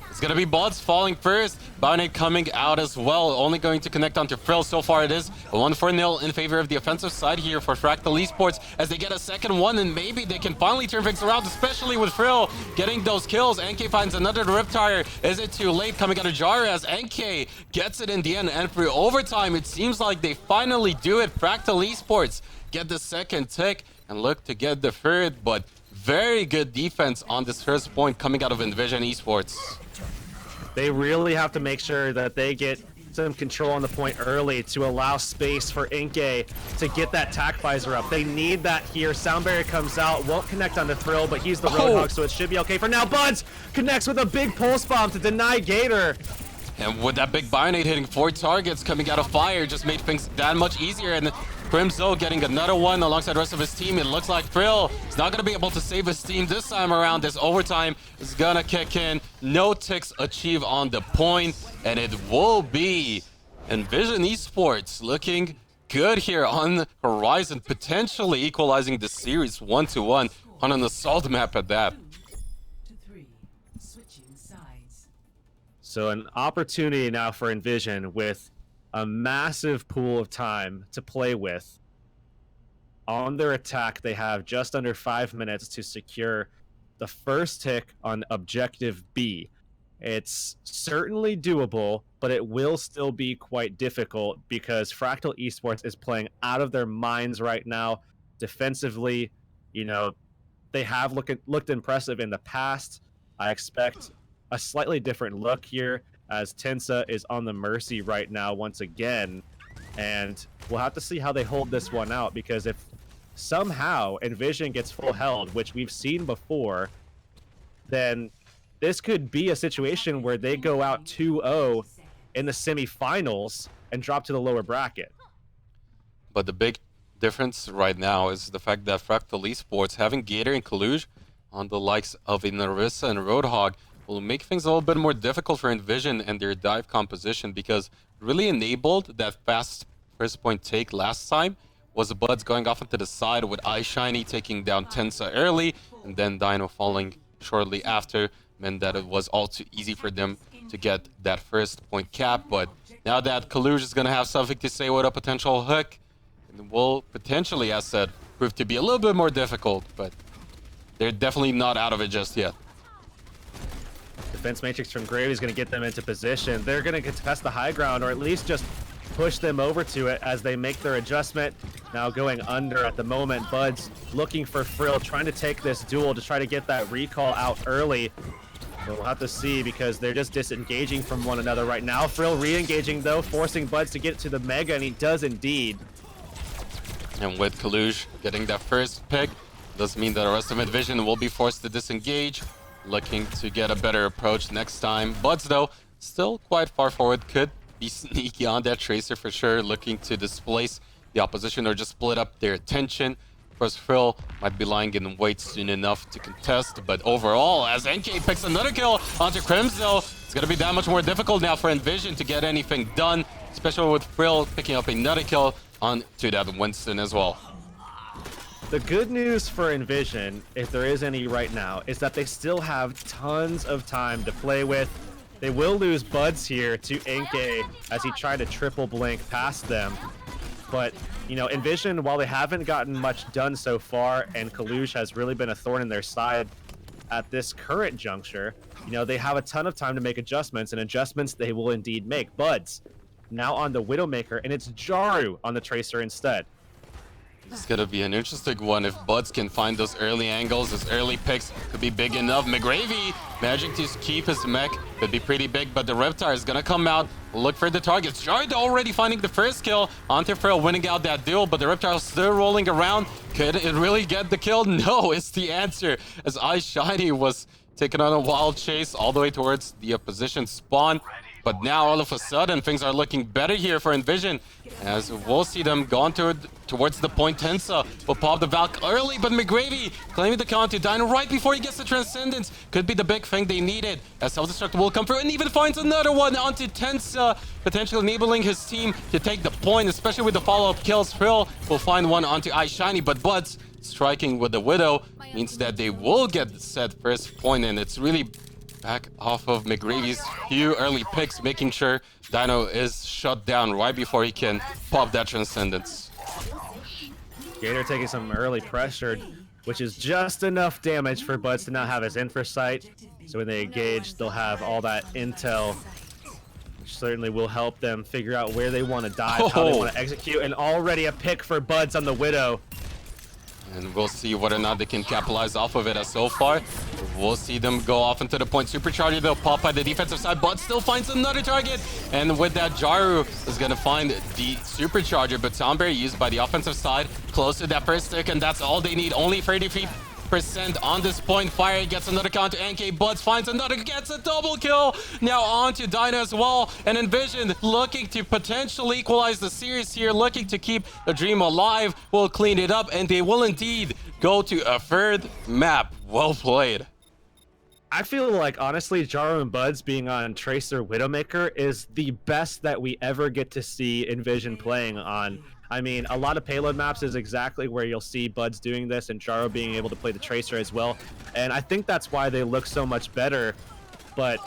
It's going to be Buds falling first. Bionade coming out as well, only going to connect onto Frill. So far it is a 1-4-0 in favor of the offensive side here for Fractal Esports as they get a second one, and maybe they can finally turn things around, especially with Frill getting those kills. NK finds another Riptire. Is it too late? Coming out of Jara as NK gets it in the end, and for overtime, it seems like they finally do it. Fractal Esports get the second tick and look to get the third, but very good defense on this first point coming out of Envision Esports. They really have to make sure that they get some control on the point early to allow space for Inke to get that tack visor up. They need that here. Sound barrier comes out, won't connect on the Thrill, but he's the Roadhog, so it should be okay for now. Buds connects with a big pulse bomb to deny Gator. And with that big Bionade hitting 4 targets coming out of fire, just made things that much easier. And Crimzo getting another one alongside the rest of his team. It looks like Frill is not going to be able to save his team this time around. This overtime is going to kick in. No ticks achieved on the point, and it will be Envision Esports looking good here on the horizon, potentially equalizing the series 1-1 on an assault map at that. So an opportunity now for Envision with a massive pool of time to play with. On their attack, they have just under 5 minutes to secure the first tick on Objective B. It's certainly doable, but it will still be quite difficult because Fractal Esports is playing out of their minds right now. Defensively, you know, they have looked impressive in the past. I expect a slightly different look here as Tensa is on the Mercy right now once again, and we'll have to see how they hold this one out, because if somehow Envision gets full held, which we've seen before, then this could be a situation where they go out 2-0 in the semifinals and drop to the lower bracket. But the big difference right now is the fact that Fractal Esports having Gator and Kalush on the likes of a Narissa and Roadhog will make things a little bit more difficult for Envision and their dive composition, because really enabled that fast first point take last time was the Buds going off into the side with iShiny taking down Tensa early, and then Dino falling shortly after, meant that it was all too easy for them to get that first point cap. But now that Kalush is going to have something to say with a potential hook, it will potentially, as said, prove to be a little bit more difficult, but they're definitely not out of it just yet. Defense Matrix from Gravy is going to get them into position. They're going to contest the high ground, or at least just push them over to it as they make their adjustment. Now going under at the moment. Buds looking for Frill, trying to take this duel to try to get that recall out early. We'll have to see because they're just disengaging from one another right now. Frill re-engaging though, forcing Buds to get to the Mega, and he does indeed. And with Kalush getting that first pick, does mean that the rest of Envision will be forced to disengage, looking to get a better approach next time. Buds, though, still quite far forward, could be sneaky on that Tracer for sure, looking to displace the opposition or just split up their attention. Of course, Frill might be lying in wait soon enough to contest, but overall, as NK picks another kill onto Crimzo, it's going to be that much more difficult now for Envision to get anything done, especially with Frill picking up another kill onto that Winston as well. The good news for Envision, if there is any right now, is that they still have tons of time to play with. They will lose Buds here to NK as he tried to triple blink past them. But, you know, Envision, while they haven't gotten much done so far, and Kalush has really been a thorn in their side at this current juncture, you know, they have a ton of time to make adjustments, and adjustments they will indeed make. Buds now on the Widowmaker, and it's Jaru on the Tracer instead. It's going to be an interesting one if Buds can find those early angles. His early picks could be big enough. McGravy managing to keep his mech could be pretty big, but the Reptile is going to come out, look for the targets. Jared already finding the first kill. Onto Frill winning out that duel, but the Reptile still rolling around. Could it really get the kill? No, it's the answer, as Ice Shiny was taking on a wild chase all the way towards the opposition spawn. But now, all of a sudden, things are looking better here for Envision, as we'll see them going towards the point. Tensa will pop the Valk early, but McGravy claiming the count to Dino right before he gets the Transcendence. Could be the big thing they needed, as Self-Destruct will come through and even finds another one onto Tensa, potentially enabling his team to take the point, especially with the follow-up kills. Frill will find one onto Ice Shiny, but Buds striking with the Widow means that they will get the set first point, and it's really back off of McGravy's few early picks, making sure Dino is shut down right before he can pop that Transcendence. Gator taking some early pressure, which is just enough damage for Buds to not have his infra sight. So when they engage, they'll have all that intel, which certainly will help them figure out where they want to dive, how they want to execute, and already a pick for Buds on the Widow. And we'll see whether or not they can capitalize off of it, as so far we'll see them go off into the point. Supercharger, they'll pop by the defensive side, but still finds another target. And with that, Jaru is going to find the Supercharger, but Soundberry used by the offensive side, close to that first stick, and that's all they need. Only 33% on this point. Fire gets another count to NK. Buds finds another, gets a double kill. Now on to Dino as well. And Envision looking to potentially equalize the series here, looking to keep the dream alive. Will clean it up, and they will indeed go to a third map. Well played. I feel like, honestly, Jaru and Buds being on Tracer Widowmaker is the best that we ever get to see Envision playing on. I mean, a lot of payload maps is exactly where you'll see Buds doing this and Jaru being able to play the Tracer as well. And I think that's why they look so much better. But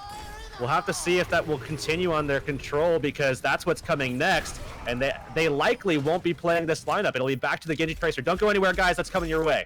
we'll have to see if that will continue on their control, because that's what's coming next. And they likely won't be playing this lineup. It'll be back to the Genji Tracer. Don't go anywhere, guys. That's coming your way.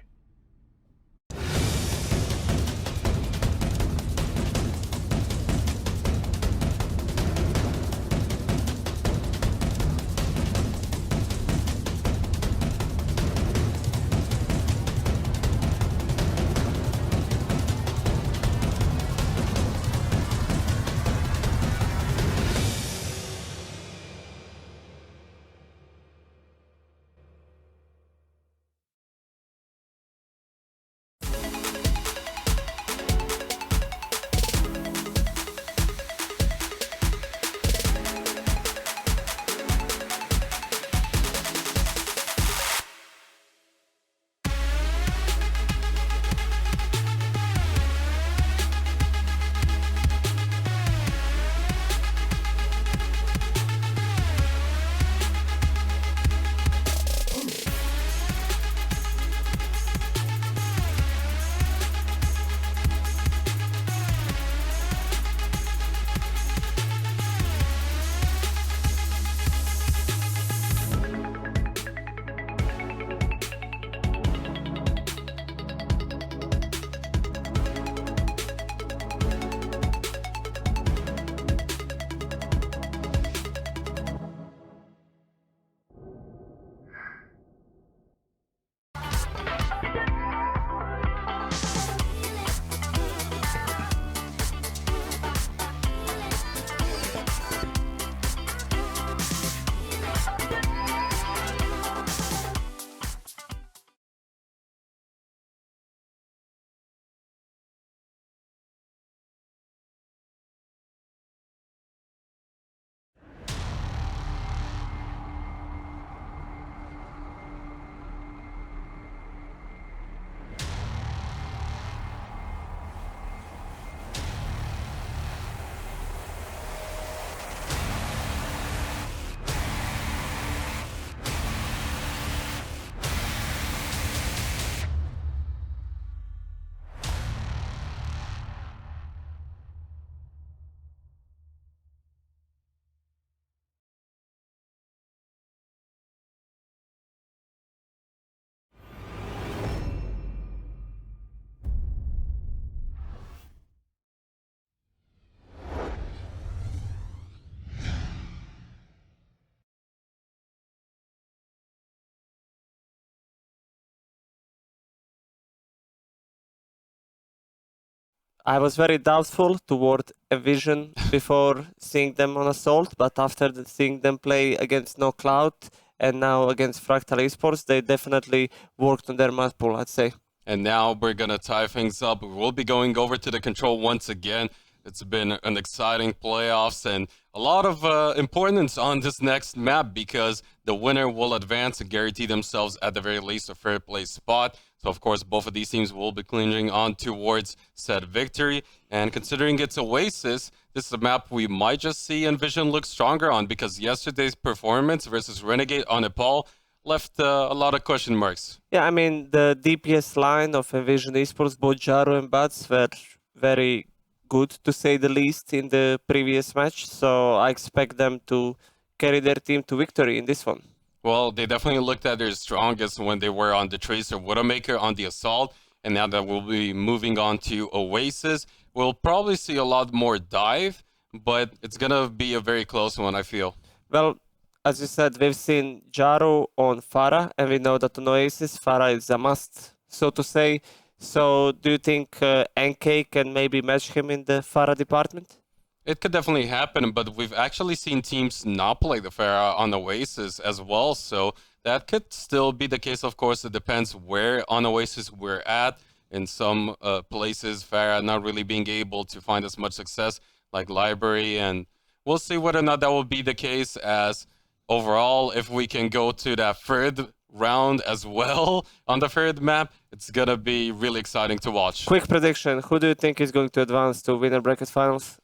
I was very doubtful toward Envision before seeing them on Assault, but after seeing them play against No Cloud and now against Fractal Esports, they definitely worked on their map pool, I'd say. And now we're going to tie things up. We'll be going over to the control once again. It's been an exciting playoffs and a lot of importance on this next map because the winner will advance and guarantee themselves at the very least a third place spot. So of course both of these teams will be clinging on towards said victory. And considering it's Oasis, this is a map we might just see Envision look stronger on because yesterday's performance versus Renegade on Nepal left a lot of question marks. Yeah, I mean, the DPS line of Envision Esports, both Jaro and Bats, were very good, to say the least, in the previous match. So I expect them to carry their team to victory in this one. Well, they definitely looked at their strongest when they were on the Tracer Widowmaker on the Assault. And now that we'll be moving on to Oasis, we'll probably see a lot more dive, but it's going to be a very close one, I feel. Well, as you said, we've seen Jaro on Pharah, and we know that on Oasis, Pharah is a must, so to say. So do you think NK can maybe match him in the Pharah department? It could definitely happen, but we've actually seen teams not play the Pharah on Oasis as well, so that could still be the case. Of course, it depends where on Oasis we're at. In some places, Pharah not really being able to find as much success like Library, and we'll see whether or not that will be the case as overall, if we can go to that third round as well on the third map, it's going to be really exciting to watch. Quick prediction. Who do you think is going to advance to winner bracket finals?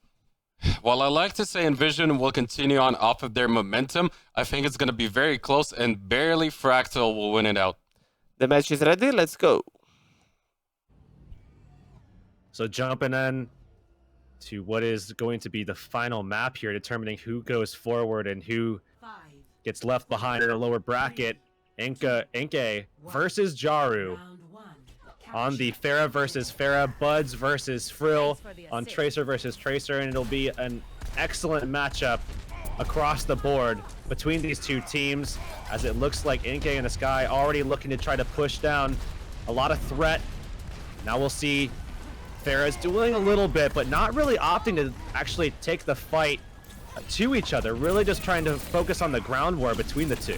Well, I like to say Envision will continue on off of their momentum. I think it's going to be very close and barely Fractal will win it out. The match is ready. Let's go. So jumping in to what is going to be the final map here, determining who goes forward and who gets left behind in a lower bracket. Enke versus Jaru on the Pharah versus Pharah, Buds versus Frill on Tracer versus Tracer, and it'll be an excellent matchup across the board between these two teams, as it looks like Enke in the sky already looking to try to push down a lot of threat. Now we'll see Pharah's doing a little bit, but not really opting to actually take the fight to each other, really just trying to focus on the ground war between the two.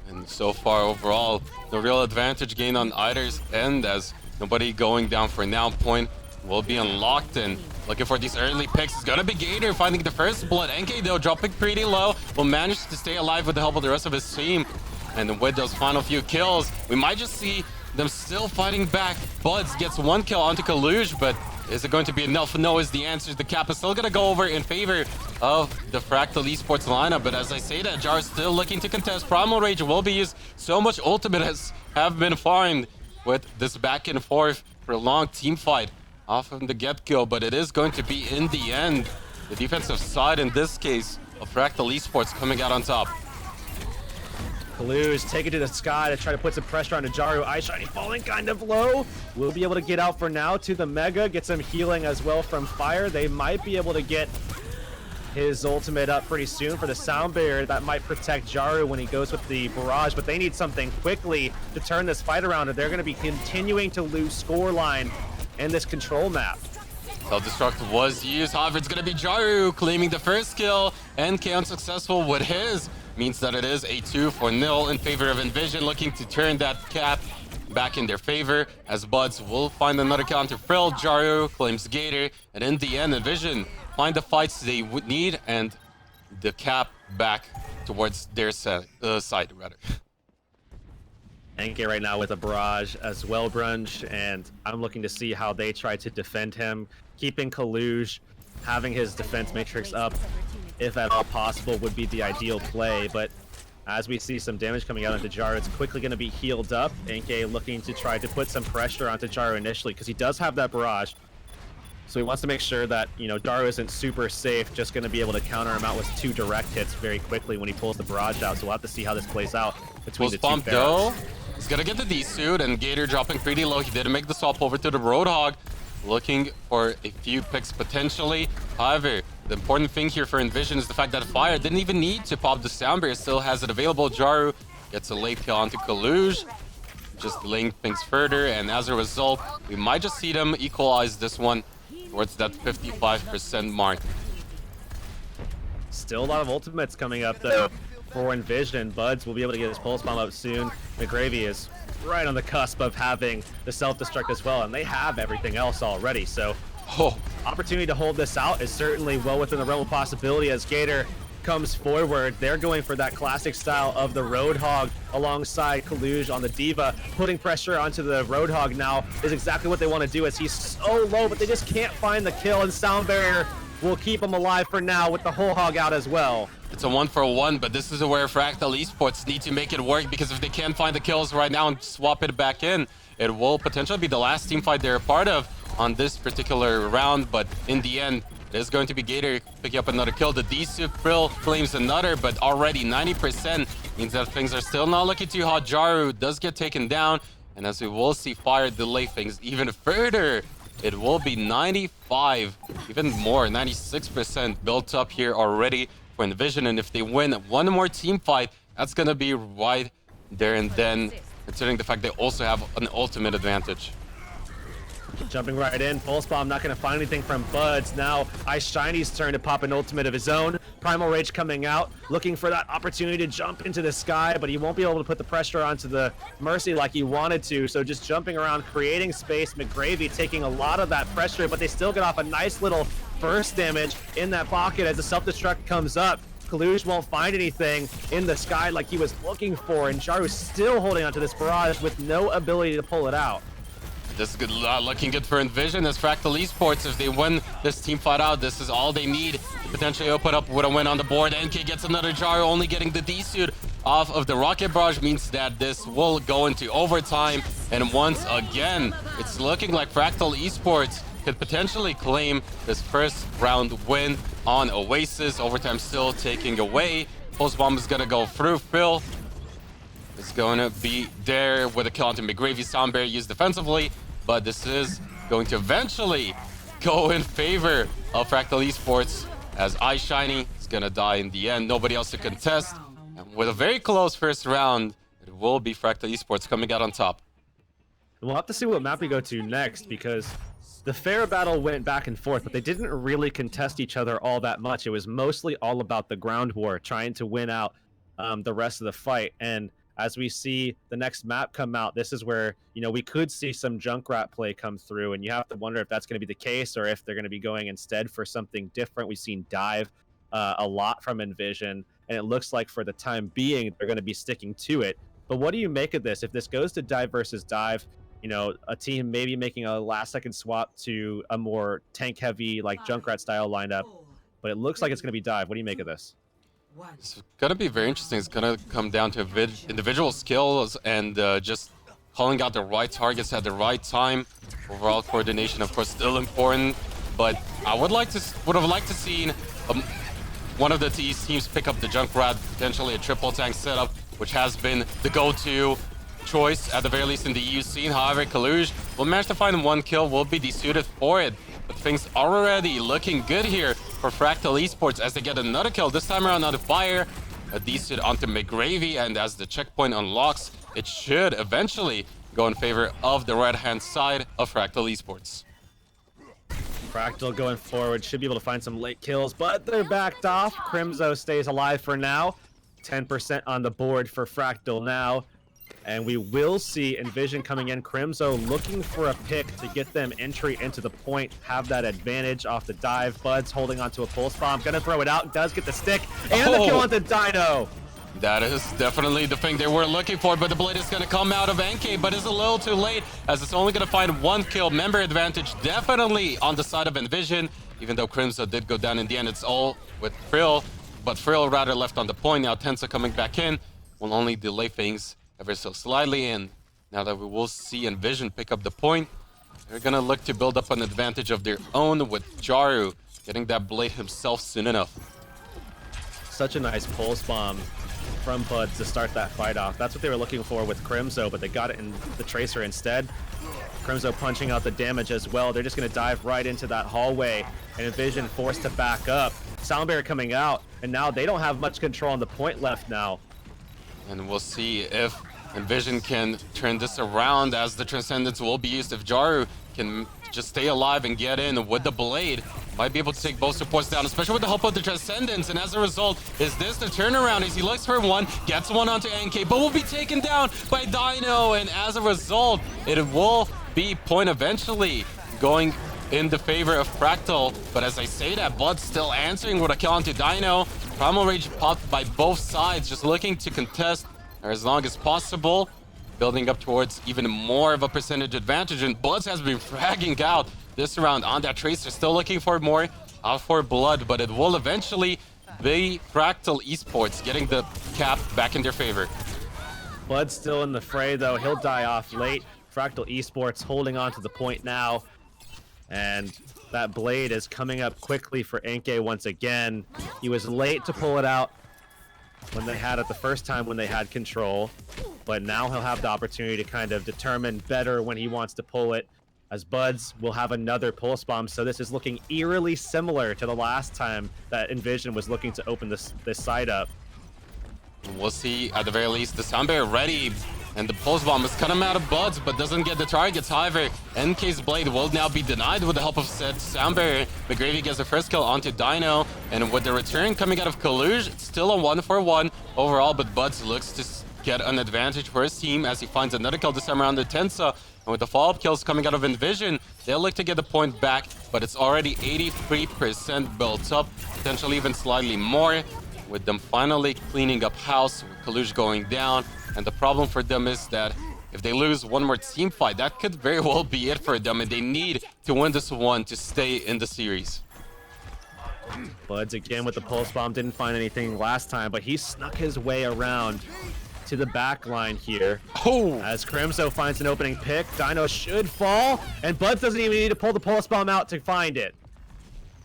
And so far overall, the real advantage gained on either's end, as nobody going down for now point will be unlocked, and looking for these early picks is gonna be Gator finding the first blood. NK though dropping pretty low, will manage to stay alive with the help of the rest of his team. And with those final few kills, we might just see them still fighting back. Buds gets one kill onto Kaluj, but is it going to be enough? No is the answer. The cap is still going to go over in favor of the Fractal Esports lineup. But as I say that, Jar is still looking to contest. Primal Rage will be used. So much ultimate have been farmed with this back and forth prolonged team fight off of the get-go. But it is going to be, in the end, the defensive side, in this case, of Fractal Esports coming out on top. Kalu's taking to the sky to try to put some pressure onto Jaru. Eye Shiny falling kind of low. We'll be able to get out for now to the Mega, get some healing as well from Fire. They might be able to get his ultimate up pretty soon for the Sound Barrier. That might protect Jaru when he goes with the Barrage, but they need something quickly to turn this fight around, and they're going to be continuing to lose scoreline in this control map. Self-destruct was used, however it's going to be Jaru claiming the first kill. NK unsuccessful with his. Means that it is a 2-0 in favor of Envision, looking to turn that cap back in their favor, as Buds will find another counter. Frill, Jaru claims Gator, and in the end, Envision find the fights they would need and the cap back towards their side, rather. NK right now with a Barrage as well, Brunch, and I'm looking to see how they try to defend him, keeping Kaluj, having his defense matrix up, if at all possible, would be the ideal play. But as we see some damage coming out into Jaru, it's quickly going to be healed up. NK looking to try to put some pressure onto Jaru initially, because he does have that Barrage. So he wants to make sure that, you know, Jaru isn't super safe, just going to be able to counter him out with 2 direct hits very quickly when he pulls the Barrage out. So we'll have to see how this plays out between the two pump Pharaohs. though. He's going to get the D-suit, and Gator dropping pretty low. He didn't make the swap over to the Roadhog, looking for a few picks potentially. However, the important thing here for Envision is the fact that Fire didn't even need to pop the Sound Barrier, still has it available. Jaru gets a late kill onto Kaluj, just delaying things further, and as a result, we might just see them equalize this one towards that 55% mark. Still a lot of ultimates coming up though for Envision. Buds will be able to get his pulse bomb up soon. McGravy is right on the cusp of having the self-destruct as well, and they have everything else already. So opportunity to hold this out is certainly well within the realm of possibility as Gator comes forward. They're going for that classic style of the Roadhog alongside Kaluj on the Diva. Putting pressure onto the Roadhog now is exactly what they want to do as he's so low, but they just can't find the kill, and Sound Barrier will keep him alive for now with the whole hog out as well. It's a 1-for-1, but this is where Fractal Esports need to make it work, because if they can't find the kills right now and swap it back in, it will potentially be the last team fight they're a part of on this particular round. But in the end, there's going to be Gator picking up another kill. The D-Suit Frill claims another, but already 90% means that things are still not looking too hot. Jaru does get taken down, and as we will see Fire delay things even further, it will be 95, even more, 96% built up here already for Envision. And if they win one more team fight, that's going to be right there and then, considering the fact they also have an ultimate advantage. Jumping right in, Pulse Bomb not going to find anything from Buds. Now Ice Shiny's turn to pop an ultimate of his own. Primal Rage coming out, looking for that opportunity to jump into the sky, but he won't be able to put the pressure onto the Mercy like he wanted to. So just jumping around, creating space. McGravy taking a lot of that pressure, but they still get off a nice little burst damage in that pocket as the self-destruct comes up. Kaluj won't find anything in the sky like he was looking for, and Jaru's still holding onto this barrage with no ability to pull it out. This is good, looking good for Envision as Fractal Esports. If they win this team fight out, this is all they need to potentially open up with a win on the board. NK gets another Jaru, only getting the D-Suit off of the Rocket Barrage means that this will go into overtime. And once again, it's looking like Fractal Esports could potentially claim this first round win on Oasis. Overtime still taking away. Pulse Bomb is gonna go through. Phil is going to be there with a kill onto McGravy. Sound Barrier used defensively, but this is going to eventually go in favor of Fractal Esports as Ice Shiny is going to die in the end. Nobody else to contest. And with a very close first round, it will be Fractal Esports coming out on top. We'll have to see what map we go to next, because the fair battle went back and forth, but they didn't really contest each other all that much. It was mostly all about the ground war, trying to win out the rest of the fight. And as we see the next map come out, this is where, you know, we could see some Junkrat play come through, and you have to wonder if that's going to be the case or if they're going to be going instead for something different. We've seen Dive a lot from Envision, and it looks like for the time being, they're going to be sticking to it. But what do you make of this? If this goes to Dive versus Dive, you know, a team maybe making a last-second swap to a more tank-heavy, like Junkrat-style lineup, but it looks like it's going to be Dive. What do you make of this? It's going to be very interesting. It's going to come down to individual skills and just calling out the right targets at the right time. Overall coordination, of course, still important. But I would have liked to see one of the teams pick up the Junkrat, potentially a triple tank setup, which has been the go-to choice, at the very least in the EU scene. However, Kaluj will manage to find one kill, will be desuited for it. But things are already looking good here for Fractal Esports as they get another kill, this time around on the Fire. A D-Suit onto McGravy, and as the checkpoint unlocks, it should eventually go in favor of the right-hand side of Fractal Esports. Fractal going forward, should be able to find some late kills, but they're backed off. Crimzo stays alive for now. 10% on the board for Fractal now. And we will see Envision coming in. Crimzo looking for a pick to get them entry into the point, have that advantage off the dive. Buds holding onto a pulse bomb, gonna throw it out, does get the stick, and the kill onto Dino. That is definitely the thing they were looking for, but the blade is gonna come out of NK, but it's a little too late as it's only gonna find one kill. Member advantage definitely on the side of Envision, even though Crimzo did go down in the end. It's all with Frill, but Frill rather left on the point. Now Tensa coming back in will only delay things ever so slightly, and now that we will see Envision pick up the point, they're gonna look to build up an advantage of their own with Jaru getting that blade himself soon enough. Such a nice pulse bomb from Buds to start that fight off. That's what they were looking for with Crimzo, but they got it in the Tracer instead. Crimzo punching out the damage as well. They're just gonna dive right into that hallway, and Envision forced to back up. Sound Barrier coming out, and now they don't have much control on the point left now. And we'll see if Envision can turn this around, as the Transcendence will be used if Jaru can just stay alive and get in with the Blade. Might be able to take both supports down, especially with the help of the Transcendence. And as a result, is this the turnaround as he looks for one, gets one onto NK, but will be taken down by Dino. And as a result, it will be point eventually going in the favor of Fractal. But as I say that, Blood still answering with a kill onto Dino. Primal Rage popped by both sides, just looking to contest as long as possible, building up towards even more of a percentage advantage. And Bloods has been fragging out this round on that Tracer, still looking for more out for Blood, but it will eventually be Fractal Esports getting the cap back in their favor. Blood's still in the fray though, he'll die off late. Fractal Esports holding on to the point now, and that Blade is coming up quickly for NK once again. He was late to pull it out when they had it the first time when they had control, but now he'll have the opportunity to kind of determine better when he wants to pull it, as Buds will have another pulse bomb. So this is looking eerily similar to the last time that Envision was looking to open this side up. We'll see at the very least the Sound Barrier ready, and the pulse bomb is coming out of Buds but doesn't get the targets. However, NK's Blade will now be denied with the help of said Sound Barrier. McGravy gets the first kill onto Dino, and with the return coming out of Kaluj, it's still a 1-for-1 overall, but Buds looks to get an advantage for his team as he finds another kill this time around the Tensa. And with the follow-up kills coming out of Envision, they'll look to get the point back, but it's already 83% built up, potentially even slightly more, with them finally cleaning up house, with Kaluj going down. And the problem for them is that if they lose one more team fight, that could very well be it for them, and they need to win this one to stay in the series. Buds again with the pulse bomb, didn't find anything last time, but he snuck his way around to the back line here. Oh! As Crimzo finds an opening pick, Dino should fall, and Buds doesn't even need to pull the pulse bomb out to find it.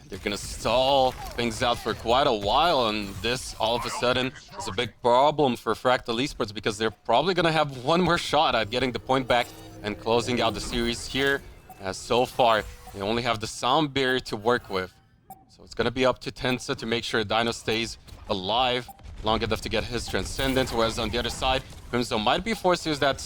They're gonna stall things out for quite a while, and this all of a sudden is a big problem for Fractal Esports, because they're probably gonna have one more shot at getting the point back and closing out the series here, as so far they only have the Sound Barrier to work with. So it's gonna be up to Tensa to make sure Dino stays alive long enough to get his Transcendence, whereas on the other side, Crimson might be forced to use that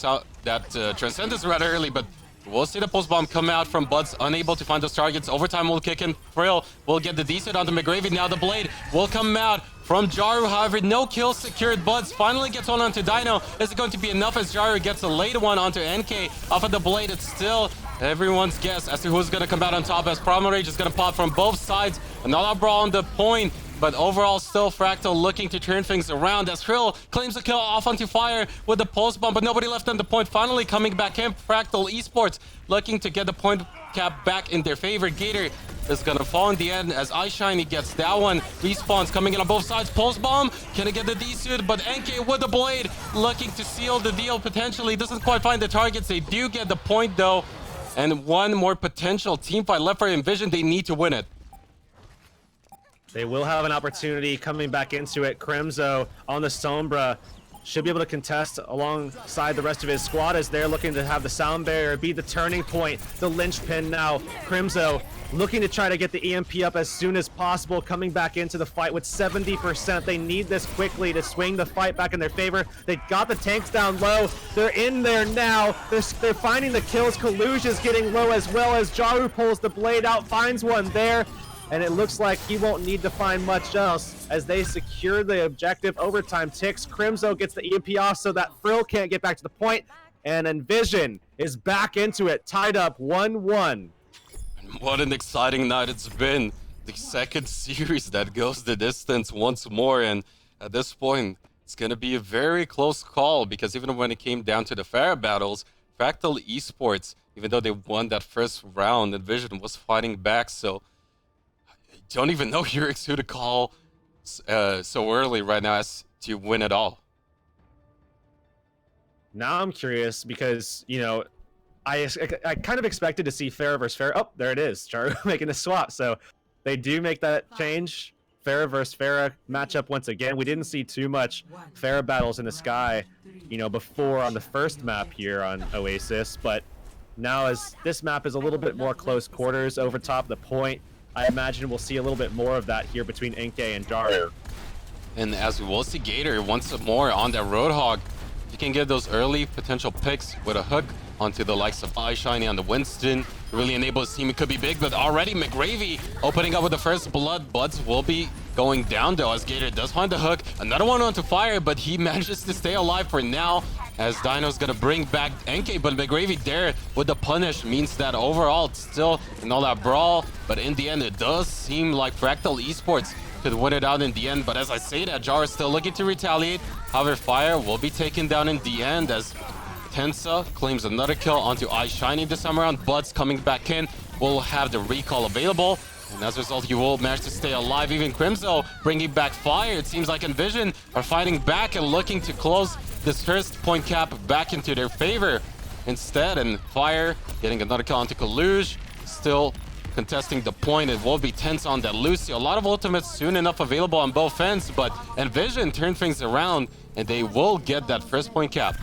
Transcendence rather early, but we'll see the pulse bomb come out from Buds, unable to find those targets. Overtime will kick in. Frill will get the decent onto McGravy. Now the Blade will come out from Jaru. However, no kills secured. Buds finally gets one onto Dino. Is it going to be enough as Jaru gets a late one onto NK off of the Blade? It's still everyone's guess as to who's going to come out on top, as Primal Rage is going to pop from both sides. Another brawl on the point. But overall, still Fractal looking to turn things around as Frill claims a kill off onto Fire with the pulse bomb, but nobody left on the point. Finally coming back in, Fractal Esports looking to get the point cap back in their favor. Gator is gonna fall in the end as iShiny gets that one. Respawns coming in on both sides. Pulse bomb, can it get the D-suit? But NK with the Blade looking to seal the deal potentially. Doesn't quite find the targets. They do get the point though. And one more potential team fight left for Envision. They need to win it. They will have an opportunity coming back into it. Crimzo on the Sombra should be able to contest alongside the rest of his squad as they're looking to have the Sound Barrier be the turning point, the linchpin now. Crimzo looking to try to get the EMP up as soon as possible, coming back into the fight with 70%. They need this quickly to swing the fight back in their favor. They got the tanks down low. They're in there now. They're finding the kills. Kaluj is getting low as well as Jaru pulls the Blade out, finds one there. And it looks like he won't need to find much else as they secure the objective. Overtime ticks. Crimzo gets the EMP off so that Frill can't get back to the point. And Envision is back into it, tied up 1-1. What an exciting night it's been. The second series that goes the distance once more. And at this point, it's going to be a very close call, because even when it came down to the fair battles, Fractal Esports, even though they won that first round, Envision was fighting back. So don't even know who to call so early right now as to win it all. Now I'm curious because, you know, I kind of expected to see Farah versus Farah. Oh, there it is. Jaru making a swap. So they do make that change. Farah versus Farah matchup once again. We didn't see too much Farah battles in the sky, you know, before on the first map here on Oasis. But now as this map is a little bit more close quarters over top the point, I imagine we'll see a little bit more of that here between NK and Jaru. And as we will see Gator once more on that Roadhog, he can get those early potential picks with a hook onto the likes of iShiny on the Winston. Really enable his team. It could be big, but already McGravy opening up with the first blood. Buds will be going down though as Gator does find the hook. Another one onto Fire, but he manages to stay alive for now as Dino's gonna bring back NK, but McGravy there with the punish means that overall it's still an all-out brawl, but in the end it does seem like Fractal Esports could win it out in the end. But as I say that, Jar is still looking to retaliate. However, Fire will be taken down in the end as Tensa claims another kill onto iShiny this time around. Buds coming back in will have the recall available, and as a result he will manage to stay alive. Even Crimzo bringing back Fire. It seems like Envision are fighting back and looking to close this first point cap back into their favor instead, and Fire getting another kill onto Kaluge, still contesting the point. It will be tense on that Lucy. A lot of ultimates soon enough available on both ends, but Envision turn things around and they will get that first point cap.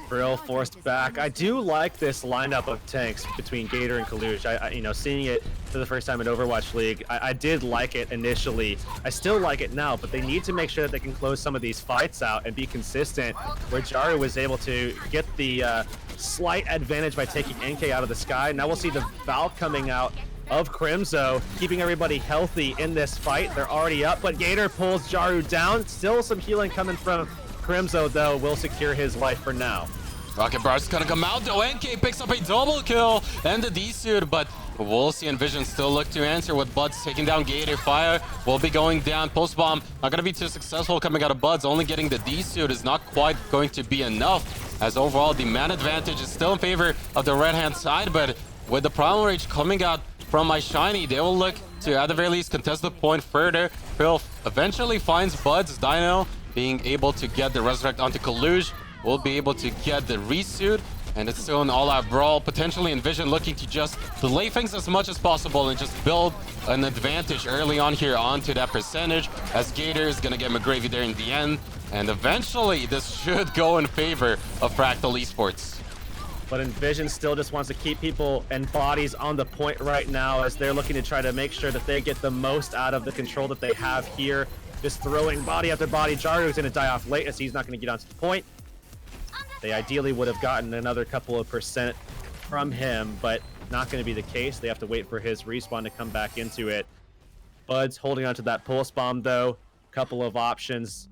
Brill forced back. I do like this lineup of tanks between Gator and Kaluge. You know, seeing it for the first time in Overwatch League, I did like it initially. I still like it now, but they need to make sure that they can close some of these fights out and be consistent, where Jaru was able to get the slight advantage by taking NK out of the sky. Now we'll see the Valve coming out of Crimzo, keeping everybody healthy in this fight. They're already up, but Gator pulls Jaru down. Still some healing coming from Crimzo, though, will secure his life for now. Rocket Bar's gonna come out though. NK picks up a double kill and the D-suit, but we'll see Envision still look to answer with Buds taking down Gator. Fire will be going down. Post bomb not gonna be too successful coming out of Buds. Only getting the D-suit is not quite going to be enough, as overall the man advantage is still in favor of the red hand side. But with the Primal Rage coming out from iShiny, they will look to at the very least contest the point further. Phil eventually finds Buds. Dino being able to get the Resurrect onto Kaluge, will be able to get the resuit, and it's still an all-out brawl. Potentially Envision looking to just delay things as much as possible and just build an advantage early on here onto that percentage, as Gator is gonna get McGravy there in the end, and eventually this should go in favor of Fractal Esports. But Envision still just wants to keep people and bodies on the point right now, as they're looking to try to make sure that they get the most out of the control that they have here. Just throwing body after body. Jaru's gonna die off late as he's not gonna get onto the point. They ideally would have gotten another couple of percent from him, but not going to be the case. They have to wait for his respawn to come back into it. Bud's holding onto that pulse bomb, though. Couple of options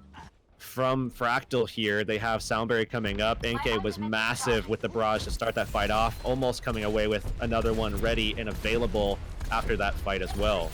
from Fractal here. They have Soundberry coming up. NK was massive with the barrage to start that fight off, almost coming away with another one ready and available after that fight as well.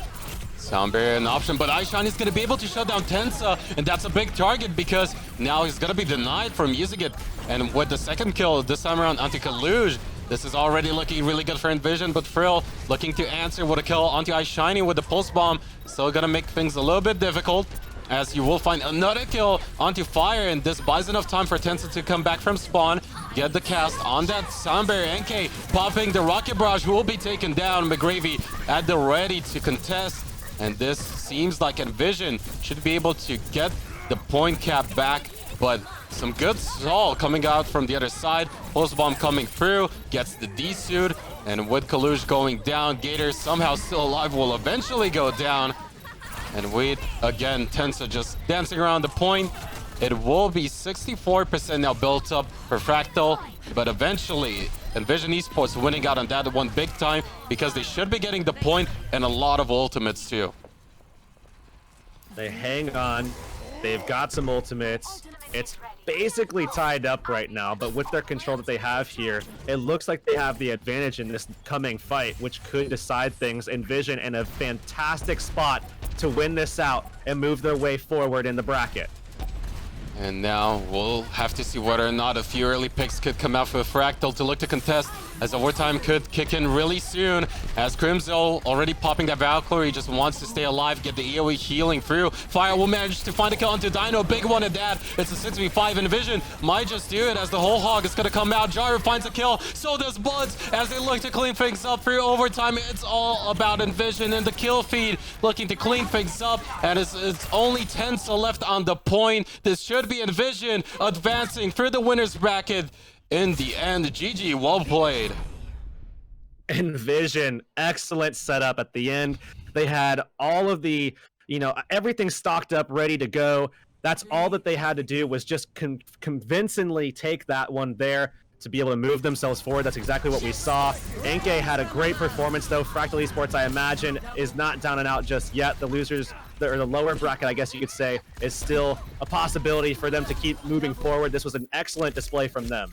Soundberry an option, but iShiny is going to be able to shut down Tensa, and that's a big target because now he's going to be denied from using it. And with the second kill this time around onto Kaluge, this is already looking really good for Envision, but Frill looking to answer with a kill onto iShiny with the pulse bomb. Still going to make things a little bit difficult, as you will find another kill onto Fire, and this buys enough time for Tensa to come back from spawn, get the cast on that Soundberry. NK popping the Rocket Barrage, who will be taken down. McGravy at the ready to contest, and this seems like Envision should be able to get the point cap back, but some good stall coming out from the other side. Post bomb coming through, gets the D-suit, and with Kaluge going down, Gator somehow still alive will eventually go down. And wait, again, Tensa just dancing around the point. It will be 64% now built up for Fractal, but eventually Envision Esports winning out on that one big time, because they should be getting the point and a lot of ultimates too. They hang on. They've got some ultimates. It's basically tied up right now, but with their control that they have here, it looks like they have the advantage in this coming fight, which could decide things. Envision in a fantastic spot to win this out and move their way forward in the bracket. And now we'll have to see whether or not a few early picks could come out for Fractal to look to contest, as overtime could kick in really soon, as Crimzo already popping that Valkyrie, just wants to stay alive, get the AoE healing through. Fire will manage to find a kill onto Dino, big one at that. It's a 6v5, Envision might just do it, as the whole hog is going to come out. Jaru finds a kill, so does Buds, as they look to clean things up through overtime. It's all about Envision and the kill feed, looking to clean things up, and it's only Tensa left on the point. This should be Envision advancing through the winner's bracket. In the end, GG, well played. Envision, excellent setup at the end. They had all of the, everything stocked up, ready to go. That's all that they had to do was just convincingly take that one there to be able to move themselves forward. That's exactly what we saw. Enke had a great performance, though. Fractal Esports, I imagine, is not down and out just yet. The losers, or the lower bracket, I guess you could say, is still a possibility for them to keep moving forward. This was an excellent display from them.